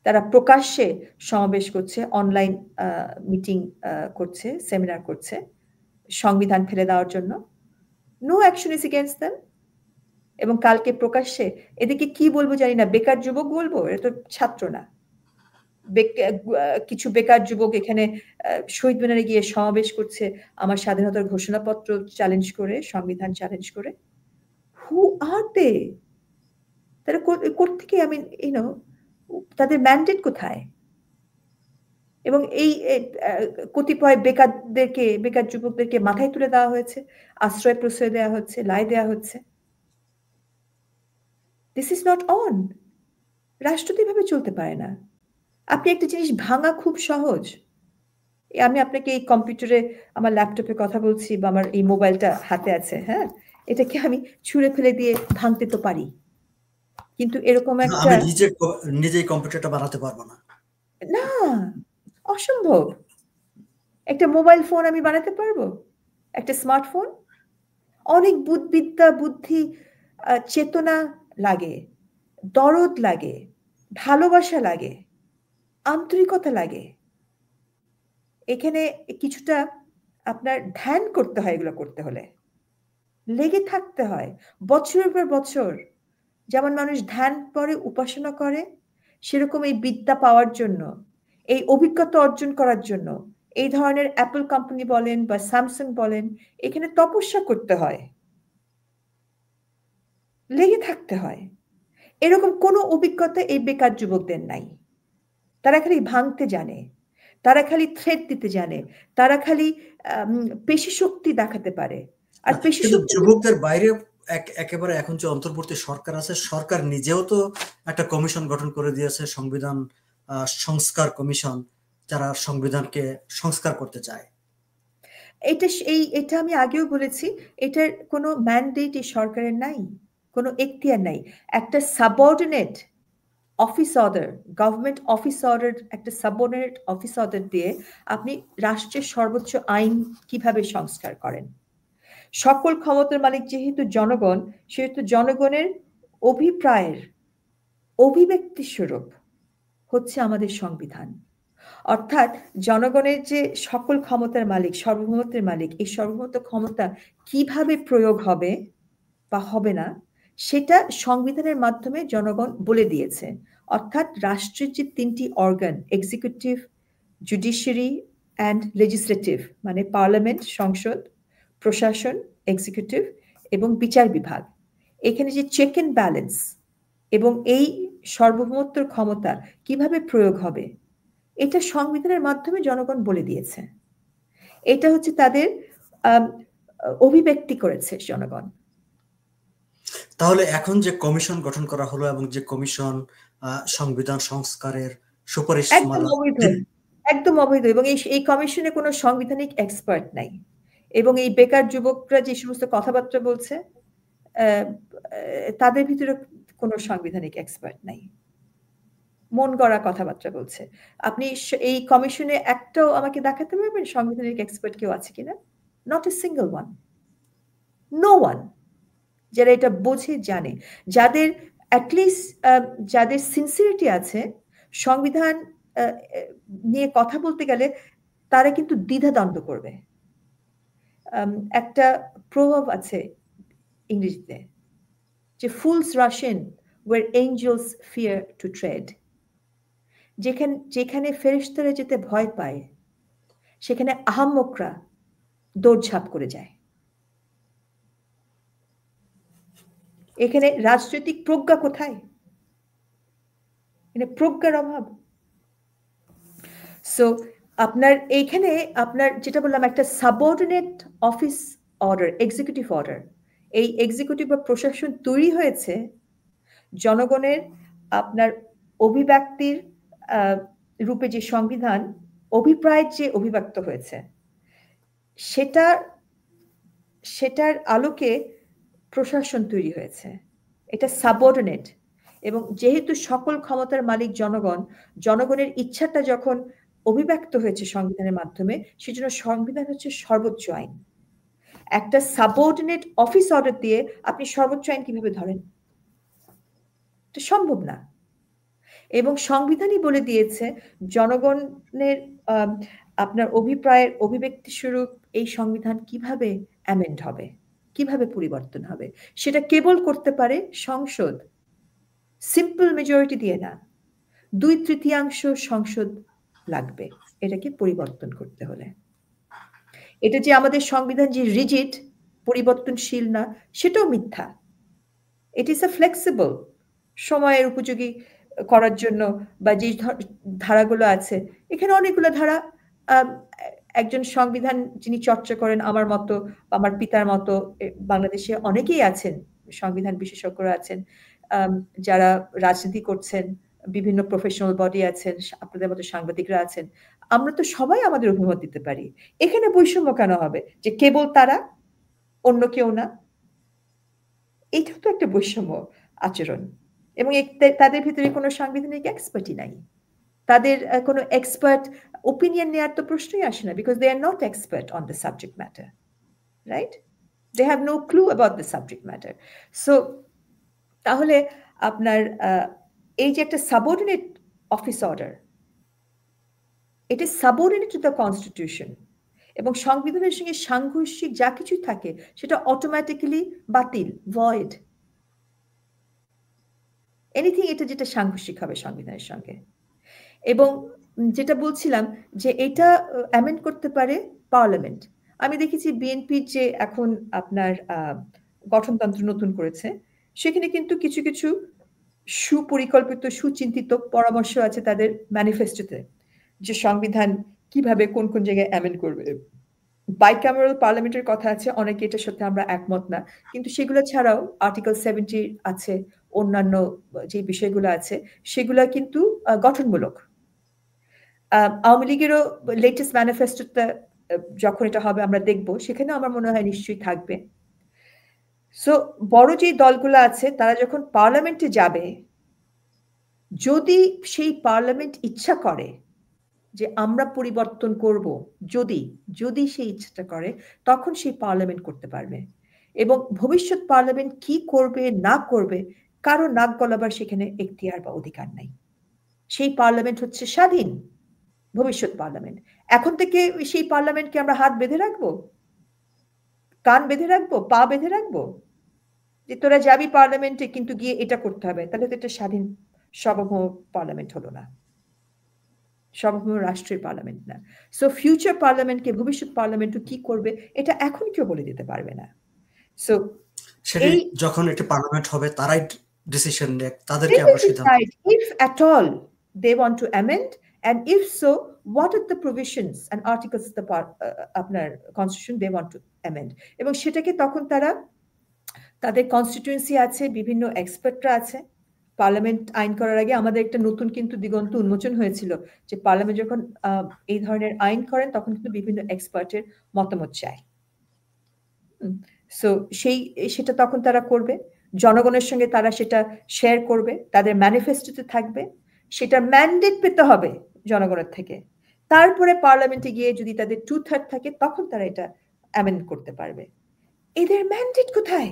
তারা প্রকাশ্যে সমাবেশ করছে, অনলাইন মিটিং করছে, সেমিনার করছে সংবিধান ফেলে দেওয়ার জন্য। No action is against them. এবং কালকে প্রকাশ্যে এদিকে কি বলবো জানি না, বেকার যুবক বলবো? এটা তো ছাত্র না। কিছু বেকার যুবক এখানে শহীদ মিনারে গিয়ে সমাবেশ করছে আমার স্বাধীনতার ঘোষণাপত্র চ্যালেঞ্জ করে, সংবিধান চ্যালেঞ্জ করে। হু আর দে? তারা কোত্থেকে, আমি তাদের ম্যান্ডেট কোথায়? এবং এই কতিপয় বেকার যুবকদেরকে মাথায় তুলে দেওয়া হয়েছে, আশ্রয় প্রশ্রয় দেওয়া হচ্ছে, লাই দেওয়া হচ্ছে। This is not on. রাষ্ট্র তো এভাবে চলতে পারে না। আপনি একটা জিনিস ভাঙা খুব সহজ। আমি আপনাকে এই কম্পিউটারে, আমার ল্যাপটপে কথা বলছি, বা আমার এই মোবাইলটা হাতে আছে, হ্যাঁ, এটাকে আমি ছুঁড়ে ফেলে দিয়ে ভাঙতে তো পারি, কিন্তু এরকম একটা, আমি নিজেই কম্পিউটারটা বানাতে পারবো না। না, অসম্ভব। একটা মোবাইল ফোন আমি বানাতে পারবো? একটা স্মার্টফোন? অনেক বুদ্ধিবিদ্যা, বুদ্ধি, চেতনা লাগে, দরদ লাগে, ভালোবাসা লাগে, আন্তরিকতা লাগে। এখানে কিছুটা আপনার ধ্যান করতে হয়, এগুলো করতে হলে লেগে থাকতে হয় বছরের পর বছর। যেমন মানুষ ধ্যান করে, উপাসনা করে, সেরকম এই বিদ্যা পাওয়ার জন্য, এই অভিজ্ঞতা অর্জন করার জন্য, এই ধরনের অ্যাপল কোম্পানি বলেন বা স্যামসাং বলেন, এখানে তপস্যা করতে হয়, লেগে থাকতে হয়। এরকম কোনো অভিজ্ঞতা এই বেকার যুবকদের নাই। তারা খালি ভাঙতে জানে, তারা খালি থ্রেট দিতে জানে, তারা খালি পেশি শক্তি দেখাতে পারে। আর পেশি কিন্তু শক্তি যুবকদের বাইরে একেবারে এখন যে অন্তর্বর্তী সরকার আছে, সরকার নিজেও তো একটা কমিশন গঠন করে দিয়েছে, সংবিধান সংস্কার কমিশন, যারা সংবিধানকে সংস্কার করতে চায়। এটা আমি আগেও বলেছি, এটার কোনো ম্যান্ডেট এই সরকারের নাই, কোনো এখতিয়ার নাই। একটা subordinate office order, government office order, একটা সাবঅর্ডিনেট অফিস অর্ডার দিয়ে আপনি রাষ্ট্রের সর্বোচ্চ আইন কিভাবে সংস্কার করেন? সকল ক্ষমতার মালিক যেহেতু জনগণ, সেহেতু জনগণের অভিপ্রায়ের অভিব্যক্তি স্বরূপ হচ্ছে আমাদের সংবিধান। অর্থাৎ জনগণের যে সকল ক্ষমতার মালিক, সার্বভৌমত্বের মালিক, এই সার্বভৌমত্ব ক্ষমতা কিভাবে প্রয়োগ হবে বা হবে না, সেটা সংবিধানের মাধ্যমে জনগণ বলে দিয়েছে। অর্থাৎ রাষ্ট্রের যে ৩টি organ, executive, judiciary and legislative, মানে পার্লামেন্ট, সংসদ, প্রশাসন, এক্সিকিউটিভ এবং বিচার বিভাগ, এখানে যে চেক অ্যান্ড ব্যালেন্স এবং এই সার্বভৌমত্বের ক্ষমতা কিভাবে প্রয়োগ হবে, এটা সংবিধানের মাধ্যমে জনগণ বলে দিয়েছে। এটা হচ্ছে তাদের অভিব্যক্তি করেছে জনগণ। তাহলে এখন যে কমিশন গঠন করা হলো এবং যে কমিশন সংবিধান সংস্কারের সুপারিশ একদম অবৈধ এবং এই কমিশনে কোনো সাংবিধানিক এক্সপার্ট নাই। এবং এই বেকার যুবকরা যে সমস্ত কথাবার্তা বলছে, তাদের ভিতরে কোনো সাংবিধানিক এক্সপার্ট নাই, মন গড়া কথাবার্তা বলছে। আপনি এই কমিশনে একটাও আমাকে দেখাতে পারবেন সাংবিধানিক এক্সপার্ট কেউ আছে কিনা? Not a single one, no one, যারা এটা বোঝে, জানে, যাদের অ্যাটলিস্ট যাদের সিনসিয়ারিটি আছে সংবিধান নিয়ে কথা বলতে গেলে, তারা কিন্তু দ্বিধাদ্বন্দ্ব করবে। একটা প্রভাব আছে ইংরেজিতে যে fools rush in where angels fear to tread, যেখানে ফেরেশতারা যেতে ভয় পায়, সেখানে আহাম্মকরা দৌড়ঝাঁপ করে যায়। এখানে রাজনৈতিক প্রজ্ঞা কোথায়? মানে প্রজ্ঞার অভাব। সো আপনার এইখানে আপনার যেটা বললাম, একটা subordinate office order, executive order, এই এক্সিকিউটিভ বা প্রশাসন তৈরি হয়েছে জনগণের আপনার অভিব্যক্তির রূপে, যে সংবিধান অভিপ্রায় যে অভিব্যক্ত হয়েছে, সেটার আলোকে প্রশাসন তৈরি হয়েছে। এটা সাবঅর্ডিনেট, এবং যেহেতু সকল ক্ষমতার মালিক জনগণ, জনগণের ইচ্ছাটা যখন অভিব্যক্ত হয়েছে সংবিধানের মাধ্যমে, সেজন্য সংবিধান হচ্ছে সর্বোচ্চ আইন। একটা সাবঅর্ডিনেট অফিস অর্ডার দিয়ে আপনি সর্বোচ্চ আইন কিভাবে ধরেন? এটা সম্ভব না। এবং সংবিধানই বলে দিয়েছে জনগণের আপনার অভিপ্রায়ের অভিব্যক্তি স্বরূপ এই সংবিধান কিভাবে অ্যামেন্ড হবে, কিভাবে পরিবর্তন হবে, সেটা কেবল করতে পারে সংসদ, সিম্পল মেজরিটি দিয়ে না, 2/3 সংসদ লাগবে এটাকে পরিবর্তন করতে হলে। এটা যে আমাদের সংবিধান যে রিজিড, পরিবর্তনশীল না, সেটাও মিথ্যা। ইট ইজ আ ফ্লেক্সিবল, সময়ের উপযোগী করার জন্য, বা যে ধারাগুলো আছে, এখানে অনেকগুলো ধারা, একজন সংবিধান যিনি চর্চা করেন আমার মতো, আমার পিতার মতো, বাংলাদেশে অনেকেই আছেন, সংবিধান বিশেষজ্ঞরা আছেন, যারা রাজনীতি করছেন, বিভিন্ন প্রফেশনাল বডি আছেন, আপনাদের মতো সাংবাদিকরা আছেন। আমরা তো সবাই আমাদের অভিমত দিতে পারি। এখানে বৈষম্য কেন হবে যে কেবল তারা, অন্য কেউ না? এটা তো একটা বৈষম্য আচরণ। এবং তাদের ভিতরে কোনো সাংবিধানিক এক্সপার্টই নাই, তাদের কোনো এক্সপার্ট ওপিনিয়ন নেওয়ার তো প্রশ্নই আসে না, because they are not expert on the subject matter, right? They have no clue about the subject matter. So তাহলে আপনার এই যে একটা সাবঅর্ডিনেট অফিস অর্ডার, এটা সাবঅর্ডিনেট টু দ্য কনস্টিটিউশন, এবং সংবিধানের সঙ্গে সাংঘর্ষিক যা কিছুই থাকে সেটা অটোমেটিক্যালি বাতিল, ভয়েড, এনিথিং এটা যেটা সাংঘর্ষিক হবে সংবিধানের সঙ্গে। এবং যেটা বলছিলাম যে এটা অ্যামেন্ড করতে পারে পার্লামেন্ট। আমি দেখেছি বিএনপির যে এখন আপনার গঠনতন্ত্র নতুন করেছে, সেখানে কিন্তু কিছু কিছু সুপরিকল্পিত সুচিন্তিত পরামর্শ আছে তাদের ম্যানিফেস্টোতে যে সংবিধান কিভাবে কোন কোন জায়গায় অ্যামেন্ড করবে। বাইক্যামেরাল পার্লামেন্টের কথা আছে, অনেকে এটার সাথে আমরা একমত না, কিন্তু সেগুলো ছাড়াও আর্টিকেল 70 আছে, অন্যান্য যে বিষয়গুলো আছে সেগুলো কিন্তু গঠনমূলক। আওয়ামী লীগেরও লেটেস্ট ম্যানিফেস্টোতে যখন এটা হবে আমরা দেখব, সেখানে আমার মনে হয় নিশ্চয়ই থাকবে। সো বড় যে দলগুলো আছে তারা যখন পার্লামেন্টে যাবে, যদি সেই পার্লামেন্ট ইচ্ছা করে যে আমরা পরিবর্তন করব, যদি সেই ইচ্ছাটা করে, তখন সেই পার্লামেন্ট করতে পারবে। এবং ভবিষ্যৎ পার্লামেন্ট কি করবে না করবে কারো নাক গলাবার সেখানে এখতিয়ার বা অধিকার নাই। সেই পার্লামেন্ট হচ্ছে স্বাধীন ভবিষ্যৎ পার্লামেন্ট। এখন থেকে সেই পার্লামেন্টকে আমরা হাত বেঁধে রাখবো, কান বেঁধে রাখবো, পা বেঁধে রাখবো যে তোরা যাবি পার্লামেন্টে কিন্তু গিয়ে এটা করতে হবে? তাহলে তো এটা স্বাধীন সার্বভৌম পার্লামেন্ট হলো না, সার্বভৌম রাষ্ট্রের পার্লামেন্ট না। সো ফিউচার পার্লামেন্টকে, ভবিষ্যৎ পার্লামেন্ট কি করবে এটা এখন কেউ বলে দিতে পারবে না। সো সেটি এই যখন এটি পার্লামেন্ট হবে তারাই ডিসিশন নেয়, তাদেরকে আমরা সিদ্ধান্ত if at all they want to amend, and if so, what are the provisions and articles of the আপনার constitution they want to amend, এবং সেটাকে তখন তারা, তাদের কনস্টিটিউয়েন্সি আছে, বিভিন্ন এক্সপার্টরা আছে। পার্লামেন্ট আইন করার আগে আমাদের একটা নতুন কিন্তু দিগন্ত উন্মোচন হয়েছিল যে পার্লামেন্ট যখন এই ধরনের আইন করেন তখন কিন্তু বিভিন্ন এক্সপার্টের মতামত চায়। সো সেটা তখন তারা করবে, জনগণের সঙ্গে তারা সেটা শেয়ার করবে, তাদের ম্যানিফেস্টোতে থাকবে, সেটা ম্যান্ডেট পেতে হবে জনগণের থেকে। তারপরে পার্লামেন্টে গিয়ে যদি তাদের 2/3 থাকে তখন তারা এটা অ্যামেন্ড করতে পারবে। এদের ম্যান্ডেট কোথায়?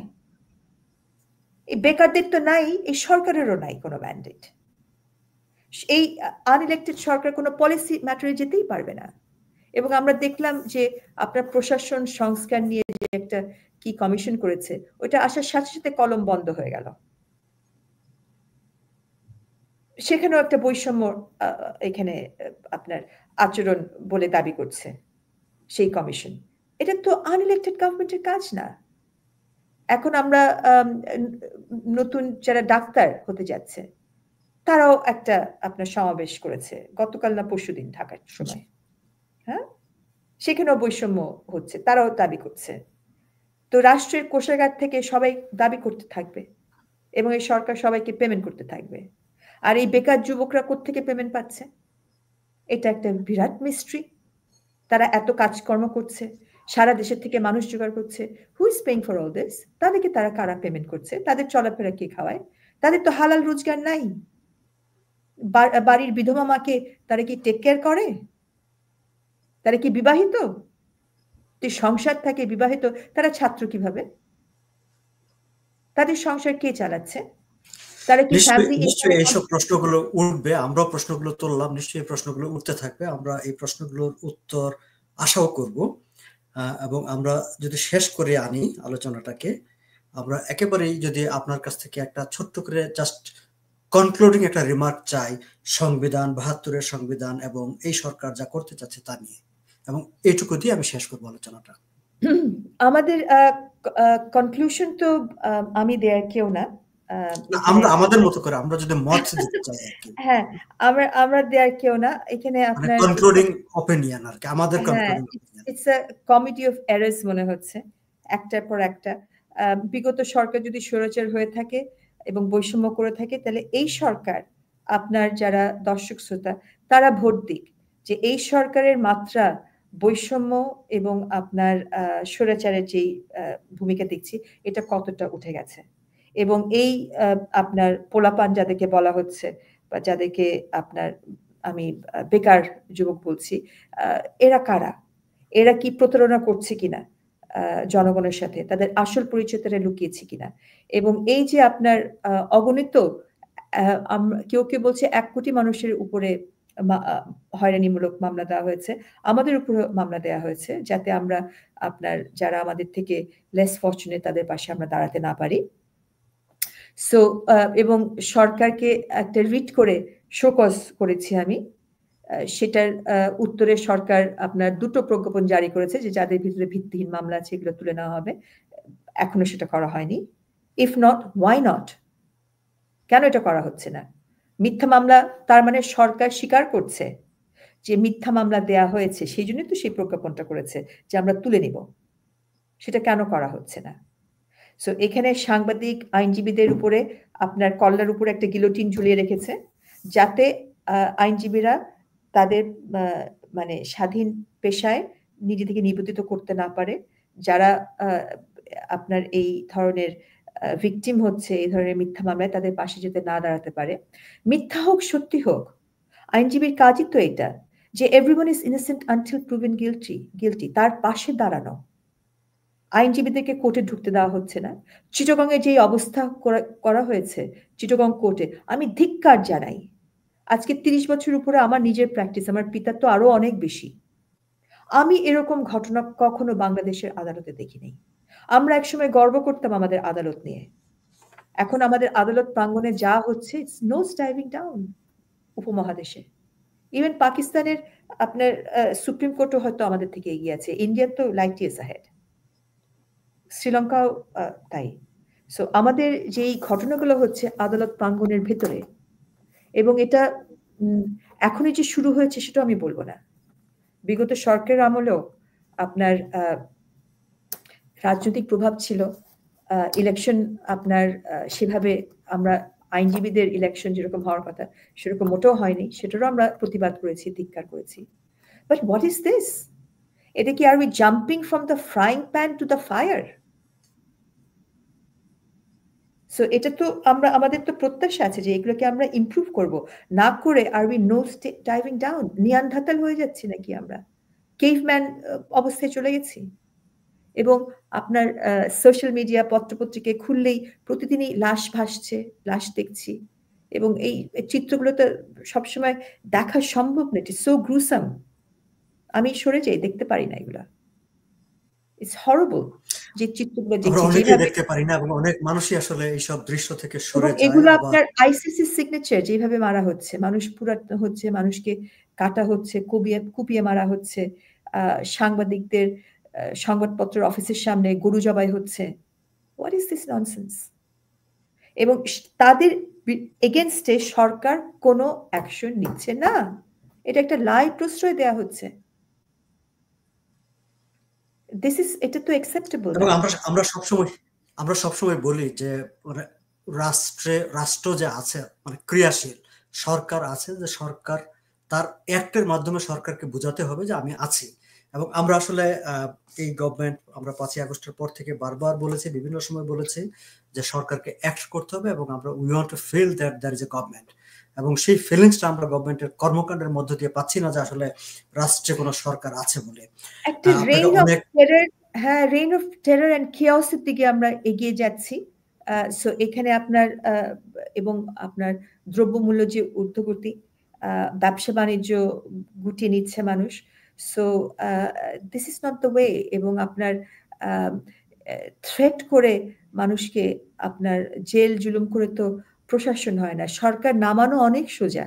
এই বেকারদের তো নাই, এই সরকারেরও নাই কোনো ম্যান্ডেট। এই আনইলেক্টেড সরকার কোনো পলিসি ম্যাটারে যেতেই পারবে না। এবং আমরা দেখলাম যে আপনার প্রশাসন সংস্কার নিয়ে যে একটা কি কমিশন করেছে, ওইটা আসার সাথে সাথে কলম বন্ধ হয়ে গেল। সেখানেও একটা বৈষম্য এখানে আপনার আচরণ বলে দাবি করছে সেই কমিশন। এটা তো আনইলেক্টেড গভর্নমেন্টের কাজ না। এখন আমরা নতুন যারা ডাক্তার হতে যাচ্ছে তারাও একটা আপনার সমাবেশ করেছে গতকাল না পরশুদিন ঢাকার সময়, হ্যাঁ, সেখানেও বৈষম্য হচ্ছে, তারাও দাবি করছে। তো রাষ্ট্রের কোষাগার থেকে সবাই দাবি করতে থাকবে এবং এই সরকার সবাইকে পেমেন্ট করতে থাকবে। আর এই বেকার যুবকরা কোত্থেকে পেমেন্ট পাচ্ছে? এটা একটা বিরাট মিস্ট্রি। তারা এত কাজকর্ম করছে, সারা দেশের থেকে মানুষ জোগাড় করছে, হু is paying for all this? তাদেরকে তারা কারা পেমেন্ট করছে? তাদের চলাফেরা কে খাওয়ায়? তাদের তো হালাল রোজগার নাই। বাড়ির বিধবা মাকে তারা কি টেক কেয়ার করে? তারা কি বিবাহিত? সংসার থাকে বিবাহিত, তারা ছাত্র কিভাবে? তাদের সংসার কে চালাচ্ছে? তারা কি নিশ্চয়ই এইসব প্রশ্নগুলো উঠবে, আমরা প্রশ্নগুলো তুললাম, নিশ্চয়ই প্রশ্নগুলো উঠতে থাকবে। আমরা এই প্রশ্নগুলোর উত্তর আশাও করব, এবং আমরা যদি শেষ করে আনি আলোচনাটাকে, আমরা একেবারেই যদি আপনার কাছ থেকে একটা ছোট্ট করে জাস্ট কনক্লুডিং একটা রিমার্ক চাই সংবিধান, ৭২-এর সংবিধান এবং এই সরকার যা করতে চাচ্ছে তা নিয়ে, এবং এইটুকু দিয়ে আমি শেষ করবো আলোচনাটা। আমাদের কনক্লুশন তো আমি দেয়ার কেউ না, আমরা আমাদের মতো করে আমরা যদি মত দিতে চাই আর কি। হ্যাঁ, আমরা দেয়ার কেউ না এখানে। আপনার কনক্লুডিং অপিনিয়ন আর কি, আমাদের concluding opinion. It's a committee of errors মনে হচ্ছে একটার পর একটা। বিগত সরকার যদি স্বৈরাচার হয়ে থাকে এবং বৈষম্য করে থাকে, তাহলে এই সরকার, আপনার যারা দর্শক শ্রোতা তারা ভোট দিক যে এই সরকারের মাত্রা বৈষম্য এবং আপনার স্বৈরাচারের যেই ভূমিকা দেখছি এটা কতটা উঠে গেছে। এবং এই আপনার পোলাপান যাদেরকে বলা হচ্ছে বা যাদেরকে আপনার আমি বেকার যুবক বলছি, এরা কারা? এরা কি প্রতারণা করছে কিনা জনগণের সাথে? তাদের আসল পরিচয় তারা লুকিয়েছে কিনা? এবং এই যে আপনার অগণিত, কেউ কেউ বলছে ১ কোটি মানুষের উপরে হয়রানিমূলক মামলা দেওয়া হয়েছে, আমাদের উপরে মামলা দেওয়া হয়েছে, যাতে আমরা আপনার যারা আমাদের থেকে লেস ফরচুনেট তাদের পাশে আমরা দাঁড়াতে না পারি। সো এবং সরকারকে একটা রিট করে শোকজ করেছি আমি। সেটার উত্তরে সরকার আপনার ২টো প্রজ্ঞাপন জারি করেছে যে যাদের ভিতরে ভিত্তিহীন মামলা আছে এগুলো তুলে নেওয়া হবে। এখনো সেটা করা হয়নি। If not, why not? কেন এটা করা হচ্ছে না? মিথ্যা মামলা, তার মানে সরকার স্বীকার করছে যে মিথ্যা মামলা দেয়া হয়েছে, সেই জন্যই তো সেই প্রজ্ঞাপনটা করেছে যে আমরা তুলে নিব। সেটা কেন করা হচ্ছে না? সো এখানে সাংবাদিক, আইনজীবীদের উপরে আপনার কল্লার উপরে একটা গিলোটিন ঝুলিয়ে রেখেছে, যাতে আইনজীবীরা তাদের মানে স্বাধীন পেশায় নিজে থেকে নিবেদিত করতে না পারে। যারা আপনার এই ধরনের ভিকটিম হচ্ছে, এই ধরনের মিথ্যা মামলায়, তাদের পাশে যেতে না দাঁড়াতে পারে। মিথ্যা হোক সত্যি হোক, আইনজীবীর কাজই তো এটা, যে everyone is innocent until proven guilty, তার পাশে দাঁড়ানো। আইনজীবীদেরকে কোর্টে ঢুকতে দেওয়া হচ্ছে না। চিটাগংয়ে যে অবস্থা করা হয়েছে চিটাগং কোর্টে, আমি ধিক্কার জানাই। আজকে 30 বছর উপরে আমার নিজের প্র্যাকটিস, আমার পিতার তো আরো অনেক বেশি। আমি এরকম ঘটনা কখনো বাংলাদেশের আদালতে দেখিনি। আমরা একসময় গর্ব করতাম আমাদের আদালত নিয়ে। এখন আমাদের আদালত প্রাঙ্গণে যা হচ্ছে, ইটস নোজ ডাইভিং ডাউন উপমহাদেশে। ইভেন পাকিস্তানের আপনার সুপ্রিম কোর্টও হয়তো আমাদের থেকে এগিয়ে আছে। ইন্ডিয়ার তো লাইট ইয়ার্স অ্যাহেড, শ্রীলঙ্কাও তাই। সো আমাদের যেই ঘটনাগুলো হচ্ছে আদালত প্রাঙ্গণের ভেতরে, এবং এটা এখনই যে শুরু হয়েছে সেটা আমি বলবো না। বিগত সরকারের আমলেও আপনার রাজনৈতিক প্রভাব ছিল, ইলেকশন আপনার সেভাবে আমরা আইনজীবীদের ইলেকশন যেরকম হওয়ার কথা সেরকম মোটেও হয়নি, সেটারও আমরা প্রতিবাদ করেছি, ধিক্কার করেছি। But what is this? এটা কি are we jumping from the frying pan to the fire? So এটা তো আমাদের তো প্রত্যাশা আছে যে এগুলোকে আমরা ইমপ্রুভ করব, না করে আর উই নোজ ডাইভিং ডাউন? নিয়ানধাতাল হয়ে যাচ্ছি নাকি আমরা? কেভম্যান অবস্থায় চলে গেছি? এবং আপনার সোশ্যাল মিডিয়া, পত্রপত্রিকায় খুললেই প্রতিদিনই লাশ ভাসছে, লাশ দেখছি, এবং এই চিত্রগুলো তো সবসময় দেখা সম্ভব না। It's so gruesome. আমি সরে যাই, দেখতে পারি না এগুলা। ইটস হরেবল যে চিত্রগুলো দেখছি, যেভাবে দেখতে পারি না, এবং অনেক মানুষই আসলে এইসব দৃশ্য থেকে সরে যায়। এগুলো আপনার আইসিসি সিগনেচার, যেভাবে মারা হচ্ছে, মানুষ পুরানো হচ্ছে, মানুষকে কাটা হচ্ছে, কুপিয়ে মারা হচ্ছে, সাংবাদিকদের সংবাদপত্রের অফিসের সামনে গরু জবাই হচ্ছে। What is this nonsense? এবং তাদের এগেনস্টে সরকার কোনো অ্যাকশন নিচ্ছে না। এটা একটা লাই প্রশ্রয় দেয়া হচ্ছে। এটা তো অ্যাকসেপ্টেবল না। এবং আমরা সবসময় বলি যে রাষ্ট্র যে আছে, মানে ক্রিয়াশীল সরকার আছে, যে সরকার তার অ্যাক্টের মাধ্যমে সরকারকে বোঝাতে হবে যে আমি আছি। এবং আমরা আসলে এই গভর্নমেন্ট, আমরা 5ই আগস্টের পর থেকে বারবার বলেছি, বিভিন্ন সময় বলেছি যে সরকারকে অ্যাক্ট করতে হবে, এবং আমরা we want to feel that there is a government. এবং সেই ফিলিংসটা আমরা গভর্নমেন্টের কর্মকাণ্ডের মধ্য দিয়ে পাচ্ছি না, যে আসলে রাষ্ট্রে কোনো সরকার আছে বলে। একটা রেইন অফ টেরর, হ্যাঁ, রেইন অফ টেরর এন্ড কিওসের দিকে আমরা এগিয়ে যাচ্ছি। সো এখানে আপনার এবং আপনার দ্রব্যমূল্য যে ঊর্ধ্বগতি, ব্যবসা বাণিজ্য গুটিয়ে নিচ্ছে মানুষ। So this is not the way. এবং আপনার থ্রেট করে মানুষকে আপনার জেল জুলুম করে তো প্রশাসন হয় না। সরকার নামানো অনেক সোজা,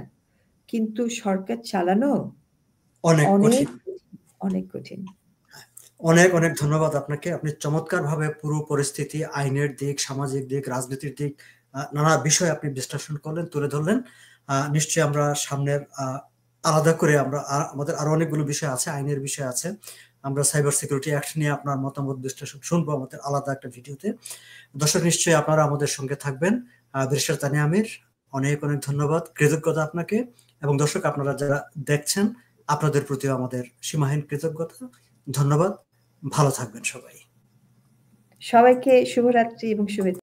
কিন্তু সরকার চালানো অনেক কঠিন। অনেক অনেক ধন্যবাদ আপনাকে। আপনি চমৎকারভাবে পুরো পরিস্থিতি, আইনের দিক, সামাজিক দিক, রাজনীতির দিক, নানা বিষয় আপনি বিশ্লেষণ করলেন, তুলে ধরলেন। নিশ্চয়ই আমরা সামনের আলাদা করে আমাদের আরো অনেকগুলো বিষয় আছে, আইনের বিষয় আছে। আমরা সাইবার সিকিউরিটি অ্যাক্ট নিয়ে আপনার মতামত বিশ্লেষণ শুনবো আমাদের আলাদা একটা ভিডিওতে। দর্শক, নিশ্চয়ই আপনারা আমাদের সঙ্গে থাকবেন। ব্যারিস্টার তানিয়া আমির, অনেক অনেক ধন্যবাদ, কৃতজ্ঞতা আপনাকে। এবং দর্শক, আপনারা যারা দেখছেন, আপনাদের প্রতিও আমাদের সীমাহীন কৃতজ্ঞতা, ধন্যবাদ। ভালো থাকবেন সবাই। সবাইকে শুভরাত্রি এবং শুভেচ্ছা।